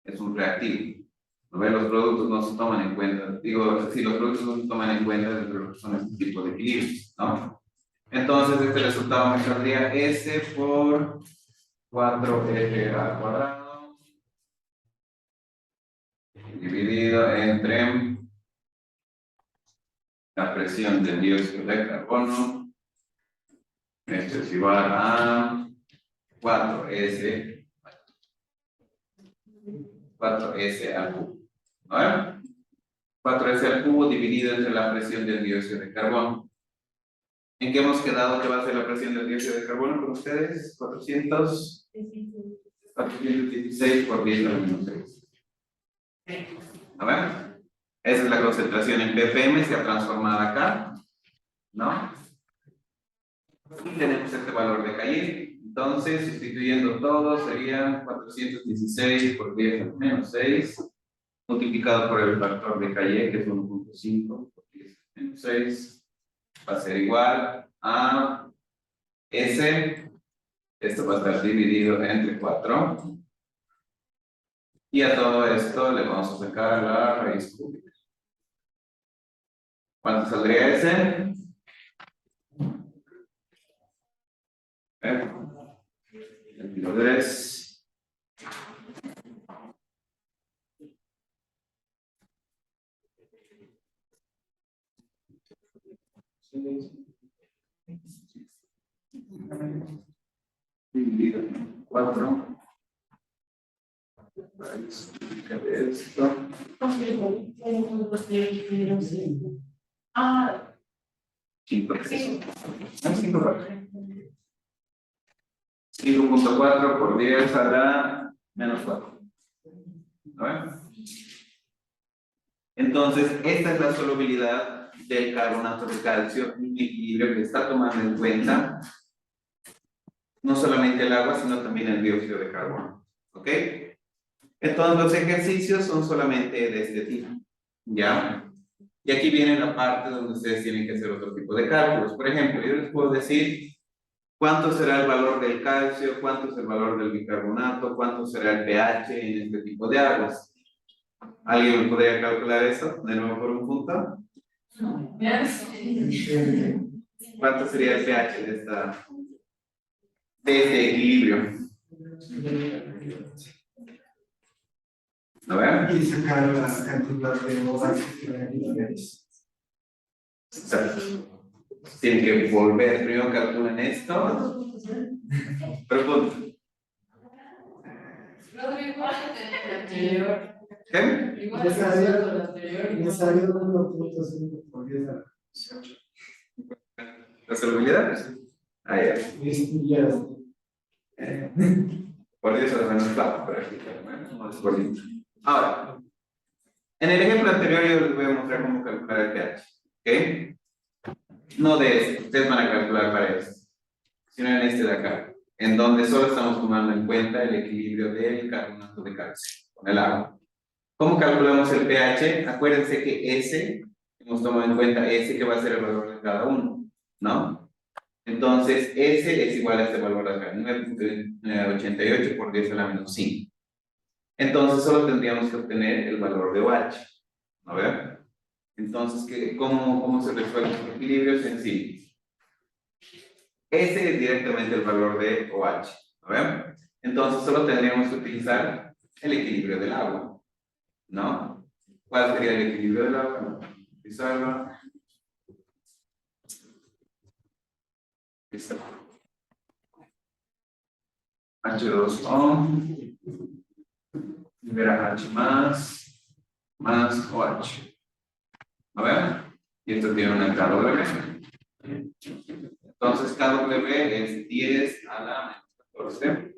S1: es un reactivo. ¿No ven? Los productos no se toman en cuenta. Digo, si los productos no se toman en cuenta dentro de lo que son este tipo de equilibrios, ¿no? Entonces, este resultado me saldría S por 4F al cuadrado dividido entre la presión del dióxido de carbono. Esto es igual a 4S al cubo. ¿No ven? 4S al cubo dividido entre la presión del dióxido de carbono. ¿En qué hemos quedado que va a ser la presión del dióxido de carbono con ustedes? 416 por 10 a la menos 6. ¿A ver? Esa es la concentración en ppm, se ha transformado acá, ¿no? Y tenemos este valor de Caillé. Entonces, sustituyendo todo, sería 416 por 10 a la menos 6, multiplicado por el factor de Calle, que es 1.5 por 10 a la menos 6, va a ser igual a S, esto va a estar dividido entre 4, y a todo esto le vamos a sacar la raíz cúbica. ¿Cuánto saldría S? 23. Dividido en 4. Raíz cúbica de esto.
S2: Ah,
S1: 5.
S2: sí.
S1: 5.4 por 10 a la menos 4. ¿No ven? Entonces, esta es la solubilidad del carbonato de calcio, un equilibrio que está tomando en cuenta no solamente el agua, sino también el dióxido de carbono. ¿Ok? Entonces, los ejercicios son solamente de este tipo. ¿Ya? Y aquí viene la parte donde ustedes tienen que hacer otro tipo de cálculos. Por ejemplo, yo les puedo decir cuánto será el valor del calcio, cuánto es el valor del bicarbonato, cuánto será el pH en este tipo de aguas. ¿Alguien me podría calcular eso de nuevo por un punto? ¿Cuánto sería el pH de este equilibrio? ¿Lo ven?
S4: Y sacar las cantidades de modas.
S1: Exacto. Tienen que volver, primero calculan esto. Pregunta. ¿Qué?
S4: Necesario 1.5 por 10 a la 18.
S1: ¿La solubilidad? Ah, ya. Por 10 a la menos 4, por aquí. Ahora, en el ejemplo anterior yo les voy a mostrar cómo calcular el pH. ¿Ok? No de este, ustedes van a calcular para este, sino en este de acá, en donde solo estamos tomando en cuenta el equilibrio del carbonato de calcio con el agua. ¿Cómo calculamos el pH? Acuérdense que S, hemos tomado en cuenta S que va a ser el valor de cada uno, ¿no? Entonces, S es igual a este valor de acá, 9.88 por 10 a la menos 5. Entonces, solo tendríamos que obtener el valor de OH. A ver. Entonces, ¿cómo se resuelve el equilibrio? Sencillo. S es directamente el valor de OH. A ver. Entonces, solo tendríamos que utilizar el equilibrio del agua, ¿no? ¿Cuál sería el equilibrio del agua? Utilizarlo. Listo. H2O. Libera H más OH. A ver. Y esto tiene una KW. Entonces, KW es 10 a la menos 14.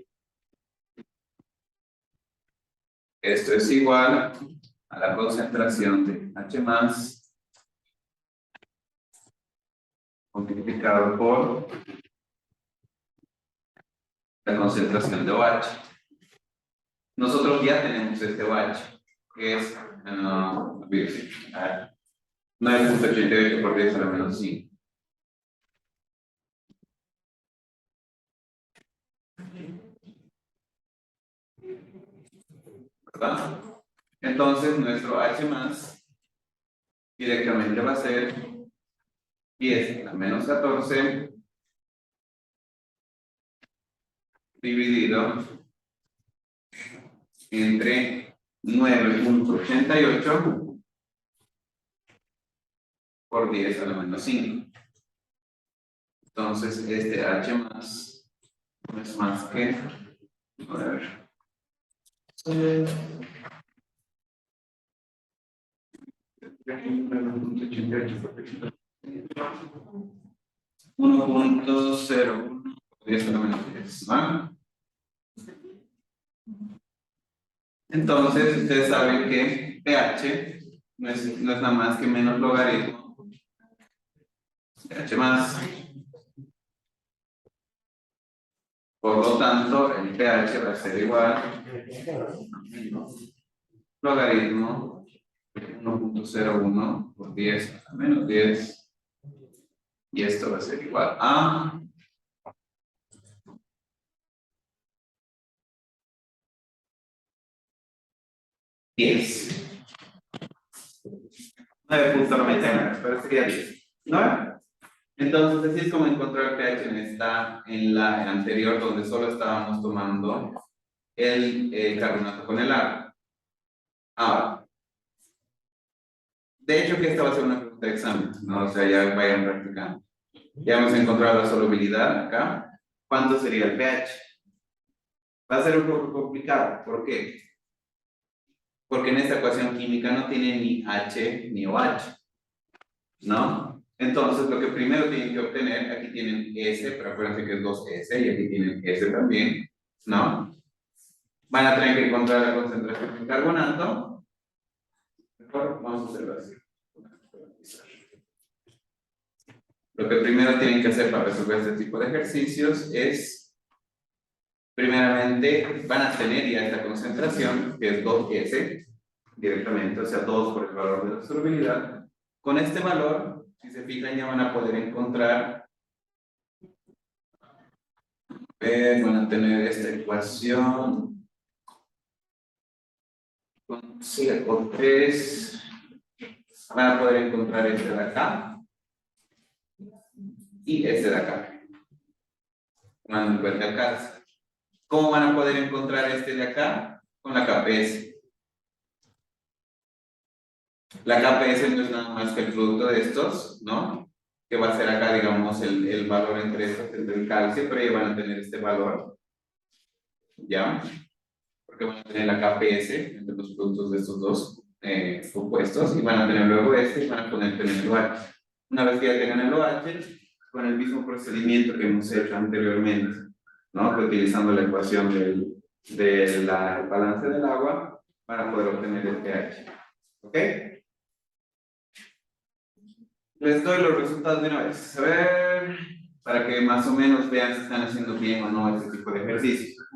S1: Esto es igual a la concentración de H más multiplicado por la concentración de OH. Nosotros ya tenemos este OH, que es 9.88 por 10 a la menos 5. ¿Verdad? Entonces, nuestro H más directamente va a ser 10 a la menos 14 dividido entre 9.88 por 10 a la menos 5. Entonces, este H más no es más que, a ver, 1.01 por 10 a la menos 10, ¿vale? Entonces, ustedes saben que pH no es nada más que menos logaritmo pH más Por lo tanto, el pH va a ser igual a logaritmo 1.01 por 10 a menos 10. Y esto va a ser igual a 10. 9.99, pero sería 10. ¿No? Entonces, así es como encontrar el pH en la anterior, donde solo estábamos tomando el carbonato con el agua. Ahora, de hecho que esta va a ser una pregunta de examen, ¿no? O sea, ya vayan practicando. Ya hemos encontrado la solubilidad acá. ¿Cuánto sería el pH? Va a ser un poco complicado. ¿Por qué? Porque en esta ecuación química no tiene ni H ni OH, ¿no? Entonces, lo que primero tienen que obtener, aquí tienen S, pero acuérdense que es 2S, y aquí tienen S también, ¿no? Van a tener que encontrar la concentración de carbonato. Mejor vamos a hacerlo así. Lo que primero tienen que hacer para resolver este tipo de ejercicios es, primeramente, van a tener ya esta concentración, que es 2S, directamente, o sea, 2 por el valor de la solubilidad. Con este valor, si se fijan, ya van a poder encontrar, van a tener esta ecuación con CO3, van a poder encontrar este de acá y este de acá. Tomando en cuenta el cáncer. ¿Cómo van a poder encontrar este de acá? Con la KPS. La KPS no es nada más que el producto de estos, ¿no? Que va a ser acá, digamos, el valor entre estos, entre el calcio, pero ellos van a tener este valor. ¿Ya? Porque van a tener la KPS entre los productos de estos dos compuestos y van a tener luego este y van a poner el OH. Una vez que ya tengan el OH, con el mismo procedimiento que hemos hecho anteriormente, ¿no? Que utilizando la ecuación del balance del agua para poder obtener el pH. ¿Ok? Les doy los resultados de una vez. A ver, para que más o menos vean si están haciendo bien o no este tipo de ejercicios.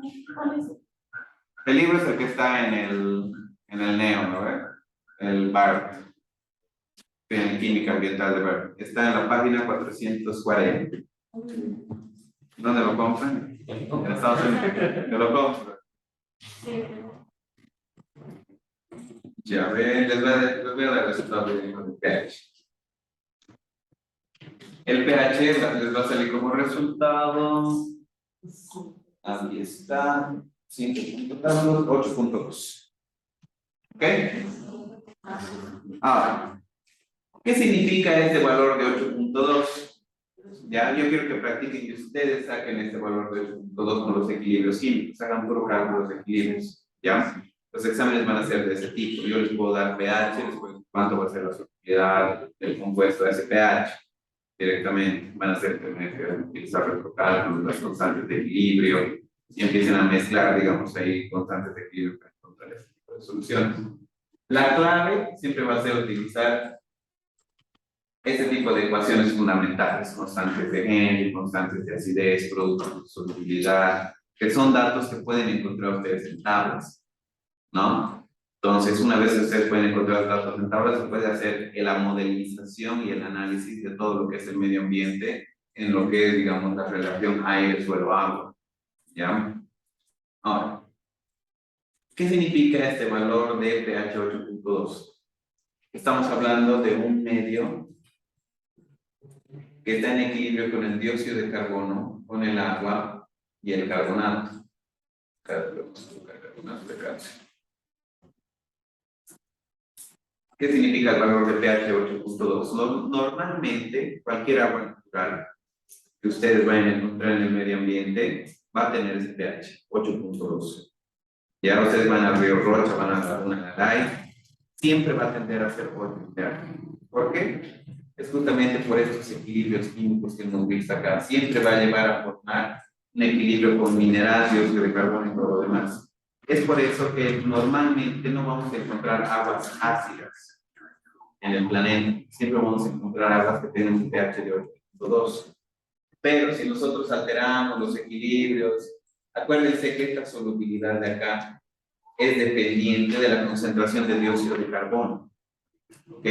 S1: El libro es el que está en el NEO, ¿no? El BART, en Química Ambiental de BART. Está en la página 440. ¿Dónde lo compran? En Estados Unidos. Yo lo compro. Ya ven, les voy a dar el resultado del pH. El pH les va a salir como resultado. Aquí está. 8.2. ¿Ok? Ahora, ¿qué significa este valor de 8.2? Ya, yo quiero que practiquen y ustedes saquen este valor de 8.2 con los equilibrios químicos, hagan puro cálculo de equilibrios, ¿ya? Los exámenes van a ser de ese tipo. Yo les puedo dar pH, les puedo decir cuánto va a ser la solubilidad del compuesto de ese pH directamente. Van a tener que utilizar retrocálculos, las constantes de equilibrio, y empiecen a mezclar, digamos, ahí constantes de equilibrio para encontrar este tipo de soluciones. La clave siempre va a ser utilizar este tipo de ecuaciones fundamentales, constantes de Henry, constantes de acidez, productos de solubilidad, que son datos que pueden encontrar ustedes en tablas, ¿no? Entonces, una vez que ustedes pueden encontrar los datos en tablas, se puede hacer la modelización y el análisis de todo lo que es el medio ambiente en lo que es, digamos, la relación aire, suelo, agua. ¿Ya? Ahora, ¿qué significa este valor de pH 8.2? Estamos hablando de un medio que está en equilibrio con el dióxido de carbono, con el agua y el carbonato. Carbonato de calcio. ¿Qué significa el valor de pH 8.2? Normalmente, cualquier agua natural que ustedes vayan a encontrar en el medio ambiente va a tener ese pH 8.2. Ya ustedes van al río Rocha, van a la laguna Garay, siempre va a tender a ser 8 pH. ¿Por qué? Es justamente por estos equilibrios químicos que hemos visto acá. Siempre va a llevar a formar un equilibrio con mineral, dióxido de carbono y todo lo demás. Es por eso que normalmente no vamos a encontrar aguas ácidas en el planeta. Siempre vamos a encontrar aguas que tienen un pH de 8.2. Pero si nosotros alteramos los equilibrios Acuérdense que esta solubilidad de acá es dependiente de la concentración de dióxido de carbono. ¿Ok?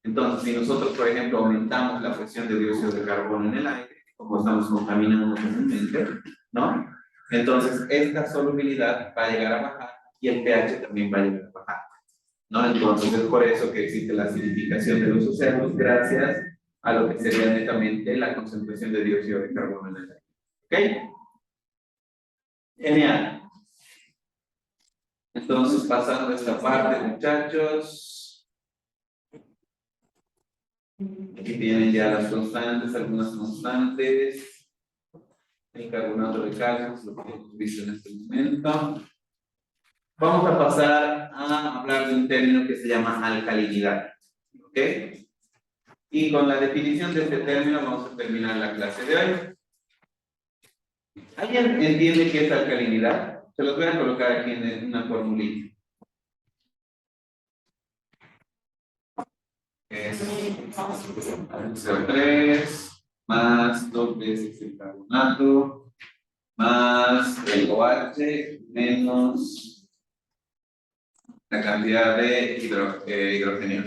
S1: Entonces, si nosotros, por ejemplo, aumentamos la presión de dióxido de carbono en el aire, como estamos contaminando comúnmente, ¿no? Entonces, esta solubilidad va a llegar a bajar y el pH también va a llegar a bajar, ¿no? Entonces, es por eso que existe la acidificación de los océanos, gracias a lo que sería netamente la concentración de dióxido de carbono en el aire. ¿Ok? Genial. Entonces, pasando a esta parte, muchachos. Aquí vienen ya las constantes, algunas constantes. El carbonato de calcio, es lo que hemos visto en este momento. Vamos a pasar a hablar de un término que se llama alcalinidad. ¿Ok? Y con la definición de este término vamos a terminar la clase de hoy. ¿Alguien entiende qué es alcalinidad? Se los voy a colocar aquí en una formulita. Es CO3 más 2 veces el carbonato más el OH menos la cantidad de hidrógeno.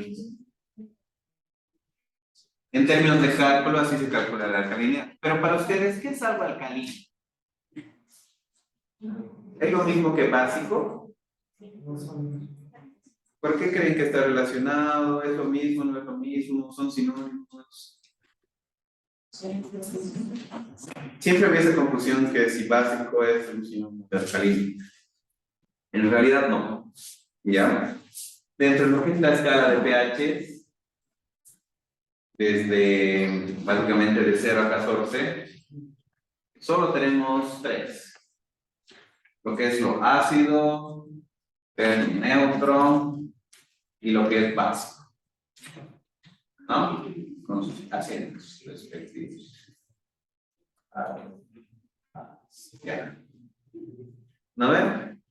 S1: En términos de cálculo, así se calcula la alcalinidad. Pero para ustedes, ¿qué es algo alcalino? ¿Es lo mismo que básico? ¿Por qué creen que está relacionado? ¿Es lo mismo? ¿No es lo mismo? ¿Son sinónimos? Siempre había esa confusión que si básico es un sinónimo de alcalino. En realidad no. ¿Ya? Dentro de lo que es la escala de pH, desde básicamente de 0 a 14, solo tenemos 3. Lo que es lo ácido, el neutro y lo que es básico, ¿no? Con sus acentos respectivos. ¿Ya? ¿No ven?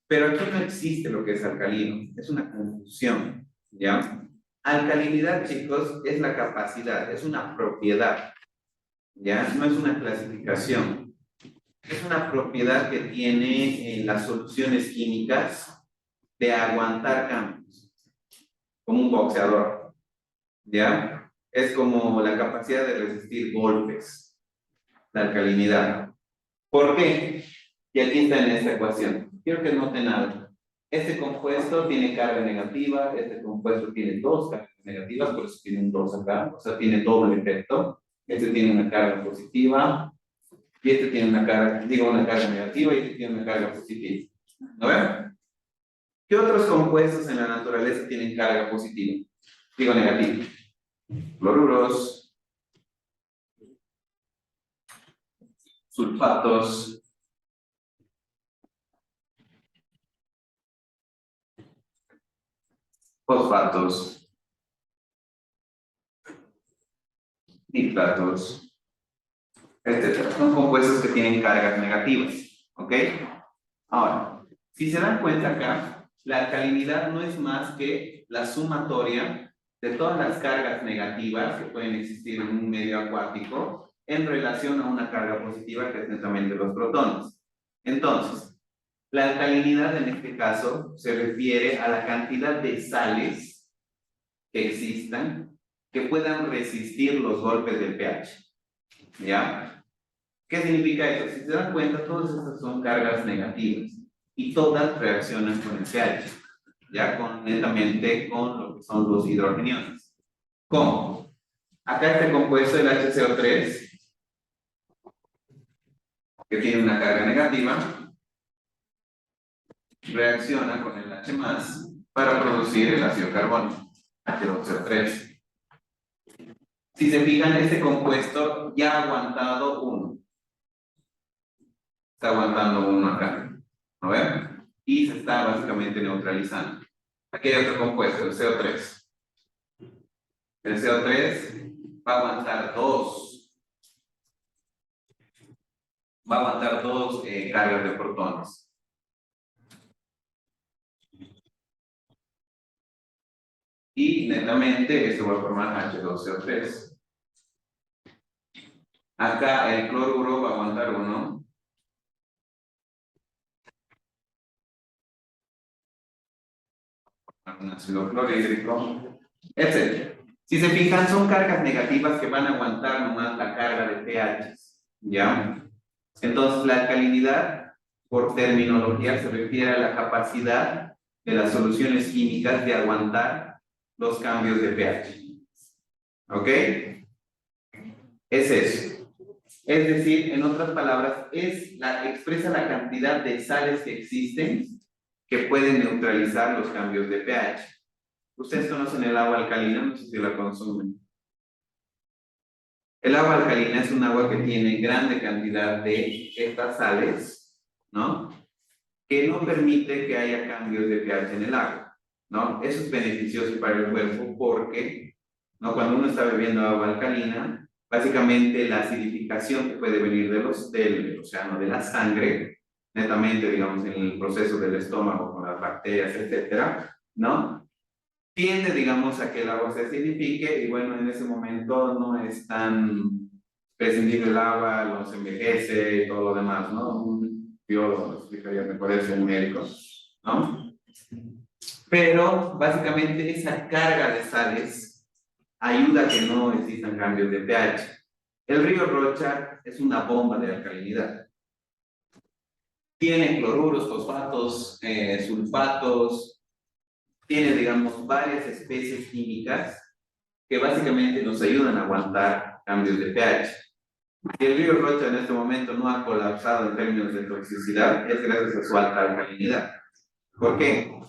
S1: Pero aquí no existe lo que es alcalino, es una confusión, ¿ya? Alcalinidad, chicos, es la capacidad, es una propiedad, ¿ya? No es una clasificación. Es una propiedad que tiene las soluciones químicas de aguantar cambios, como un boxeador, ¿ya? Es como la capacidad de resistir golpes, la alcalinidad. ¿Por qué? Y aquí está en esta ecuación. Quiero que noten algo. Este compuesto tiene carga negativa, este compuesto tiene 2 cargas negativas, por eso tiene un 2 acá, o sea, tiene doble efecto. Este tiene una carga positiva, y este tiene una carga negativa, y este tiene una carga positiva. ¿No ven? ¿Qué otros compuestos en la naturaleza tienen carga positiva? Negativa. Cloruros, sulfatos, fosfatos, nitratos, etc. Son compuestos que tienen cargas negativas. ¿Ok? Ahora, si se dan cuenta acá, la alcalinidad no es más que la sumatoria de todas las cargas negativas que pueden existir en un medio acuático en relación a una carga positiva que es netamente los protones. Entonces, la alcalinidad en este caso se refiere a la cantidad de sales que existan que puedan resistir los golpes del pH. ¿Ya? ¿Qué significa eso? Si se dan cuenta, todas estas son cargas negativas y todas reaccionan con el pH, ya netamente con lo que son los hidrogeniones. ¿Cómo? Acá este compuesto, el HCO3, que tiene una carga negativa, reacciona con el H+ para producir el ácido carbónico, H2CO3. Si se fijan, este compuesto ya ha aguantado 1. Está aguantando 1 acá. ¿No ven? Y se está básicamente neutralizando. Aquí hay otro compuesto, el CO3. El CO3 va a aguantar 2. Va a aguantar 2 cargas de protones. Y netamente esto va a formar H2CO3. Acá el cloruro va a aguantar 1. algún ácido clorhídrico, etc. Si se fijan, son cargas negativas que van a aguantar nomás la carga de pH, ¿ya? Entonces, la alcalinidad, por terminología, se refiere a la capacidad de las soluciones químicas de aguantar los cambios de pH. ¿Ok? Es eso. Es decir, en otras palabras, expresa la cantidad de sales que existen que pueden neutralizar los cambios de pH. Ustedes conocen el agua alcalina, no sé si la consumen. El agua alcalina es un agua que tiene grande cantidad de estas sales, ¿no? Que no permite que haya cambios de pH en el agua, ¿no? Eso es beneficioso para el cuerpo porque, ¿no? Cuando uno está bebiendo agua alcalina, básicamente la acidificación que puede venir del océano, de la sangre, netamente, digamos, en el proceso del estómago con las bacterias, etcétera, ¿no? Tiende, digamos, a que el agua se acidifique y bueno, en ese momento no es tan prescindible el agua, nos envejece y todo lo demás, ¿no? Un biólogo lo explicaría mejor eso, un médico, ¿no? Pero básicamente esa carga de sales ayuda a que no existan cambios de pH. El río Rocha es una bomba de alcalinidad. Tiene cloruros, fosfatos, sulfatos, tiene, digamos, varias especies químicas que básicamente nos ayudan a aguantar cambios de pH. Si el río Rocha en este momento no ha colapsado en términos de toxicidad, es gracias a su alta alcalinidad. ¿Por qué?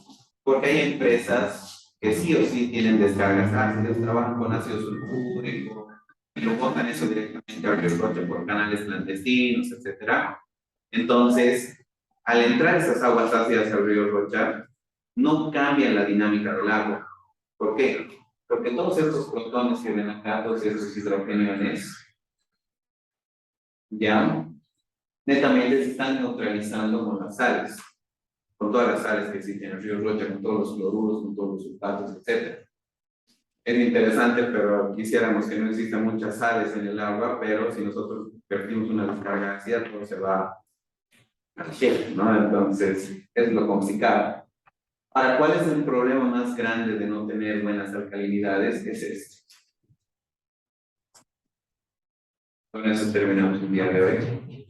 S1: Porque hay empresas que sí o sí tienen descargas ácidas, trabajan con ácido sulfúrico y lo botan eso directamente al río Rocha por canales clandestinos, etc. Entonces, al entrar esas aguas ácidas al río Rocha, no cambian la dinámica del agua. ¿Por qué? Porque todos estos protones que ven acá, todos estos hidrogeniones, ya netamente se están neutralizando con las sales, con todas las sales que existen en el río Rocha, con todos los cloruros, con todos los sulfatos, etc. Es interesante, pero quisiéramos que no existan muchas sales en el agua, pero si nosotros vertimos una descarga ácida, todo se va a shit, ¿no? Entonces, es lo complicado. Ahora, ¿cuál es el problema más grande de no tener buenas alcalinidades? Es este. Con eso terminamos el día de hoy.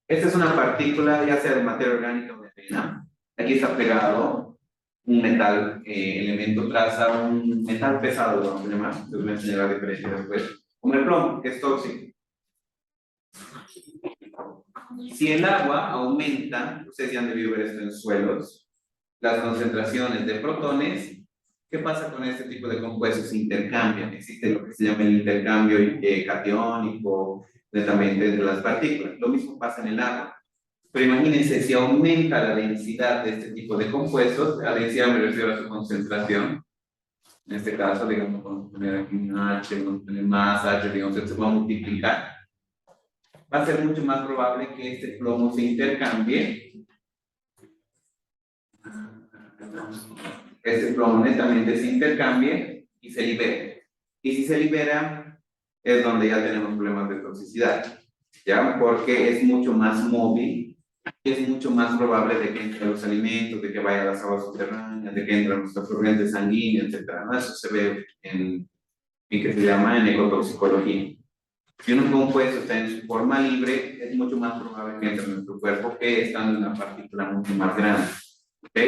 S1: Esta es una partícula, ya sea de materia orgánica o de arena. Aquí está pegado un metal, elemento traza, un metal pesado, vamos a llamar. Les voy a enseñar la diferencia después. Como el plomo, que es tóxico. Si el agua aumenta, ustedes ya han debido ver esto en suelos, las concentraciones de protones, ¿qué pasa con este tipo de compuestos? Intercambian, existe lo que se llama el intercambio catiónico netamente entre las partículas. Lo mismo pasa en el agua. Pero imagínense, si aumenta la densidad de este tipo de compuestos, la densidad me refiero a su concentración. En este caso, digamos, vamos a poner aquí un H, vamos a poner más H, digamos, esto se va a multiplicar. Va a ser mucho más probable que este plomo se intercambie. Este plomo netamente se intercambie y se libere. Y si se libera, es donde ya tenemos problemas de toxicidad, ¿ya? Porque es mucho más móvil, es mucho más probable de que entre a los alimentos, de que vaya a las aguas subterráneas, de que entre a nuestra corriente sanguínea, etc. ¿No? Eso se ve en que se llama en ecotoxicología. Si un compuesto está en su forma libre, es mucho más probable que entre en nuestro cuerpo que estando en una partícula mucho más grande. ¿Ok?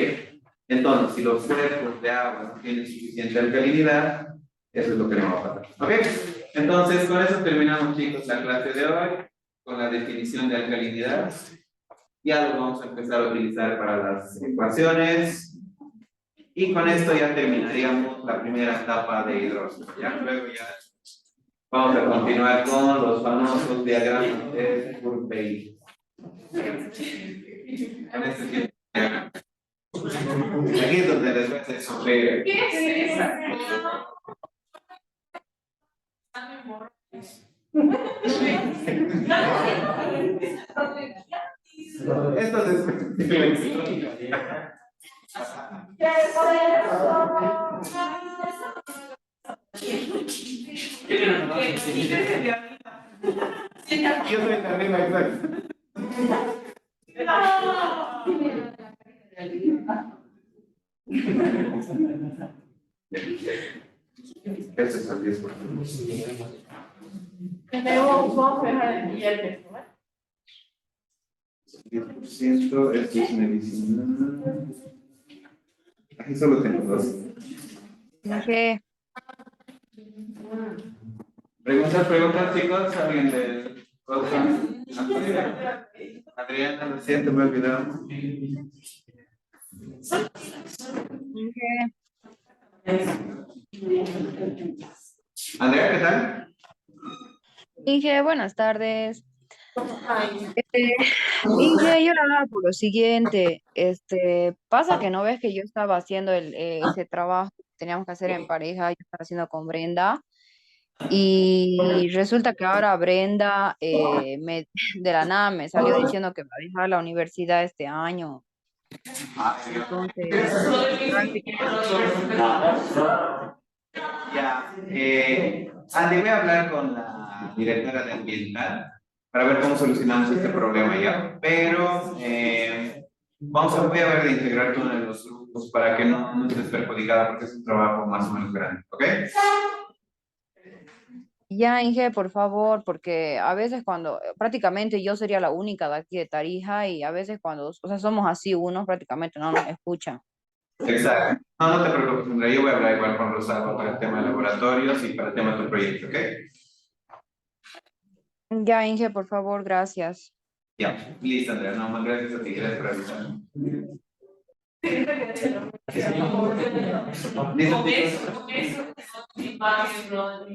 S1: Entonces, si los cuerpos de agua no tienen suficiente alcalinidad, eso es lo que no va a pasar. ¿Ok? Entonces, con eso terminamos, chicos, la clase de hoy, con la definición de alcalinidad. Ya lo vamos a empezar a utilizar para las ecuaciones. Y con esto ya terminaríamos la primera etapa de hidrógeno. Ya luego ya vamos a continuar con los famosos diagramas de Purbey. Aquí es donde les voy a hacer sufrir.
S2: ¿Qué es eso?
S1: Esto es yo soy la arriba, exacto. Ese es el 10%.
S2: Vamos a dejar el billete, ¿no?
S1: 10%, esto es medicina. Aquí solo tengo 2.
S5: ¿Qué?
S1: Preguntas, chicos, alguien del producción. Adriana, lo siento, me he olvidado. Andrea, ¿qué tal?
S5: Inge, buenas tardes. Inge, yo le hablaba por lo siguiente. Pasa que no ves que yo estaba haciendo ese trabajo que teníamos que hacer en pareja, yo estaba haciendo con Brenda. Y resulta que ahora Brenda de la nada me salió diciendo que va a dejar la universidad este año. Entonces, así que
S1: Ya, Andy, voy a hablar con la directora de ambiental para ver cómo solucionamos este problema ya. Pero voy a ver de integrar uno de los grupos para que no estés perjudicada porque es un trabajo más o menos grande, ¿ok?
S5: ya, Inge, por favor, porque a veces cuando, prácticamente yo sería la única de aquí de Tarija y a veces cuando, o sea, somos así unos, prácticamente no nos escuchan.
S1: Exacto. No, no te preocupes, Andrea, yo voy a hablar igual con Rosalba para el tema de laboratorios y para el tema de tu proyecto, ¿ok?
S5: Ya, Inge, por favor, gracias.
S1: Ya, listo, Andrea, no, más gracias a ti, gracias por avisar. ¿Listo, chicos?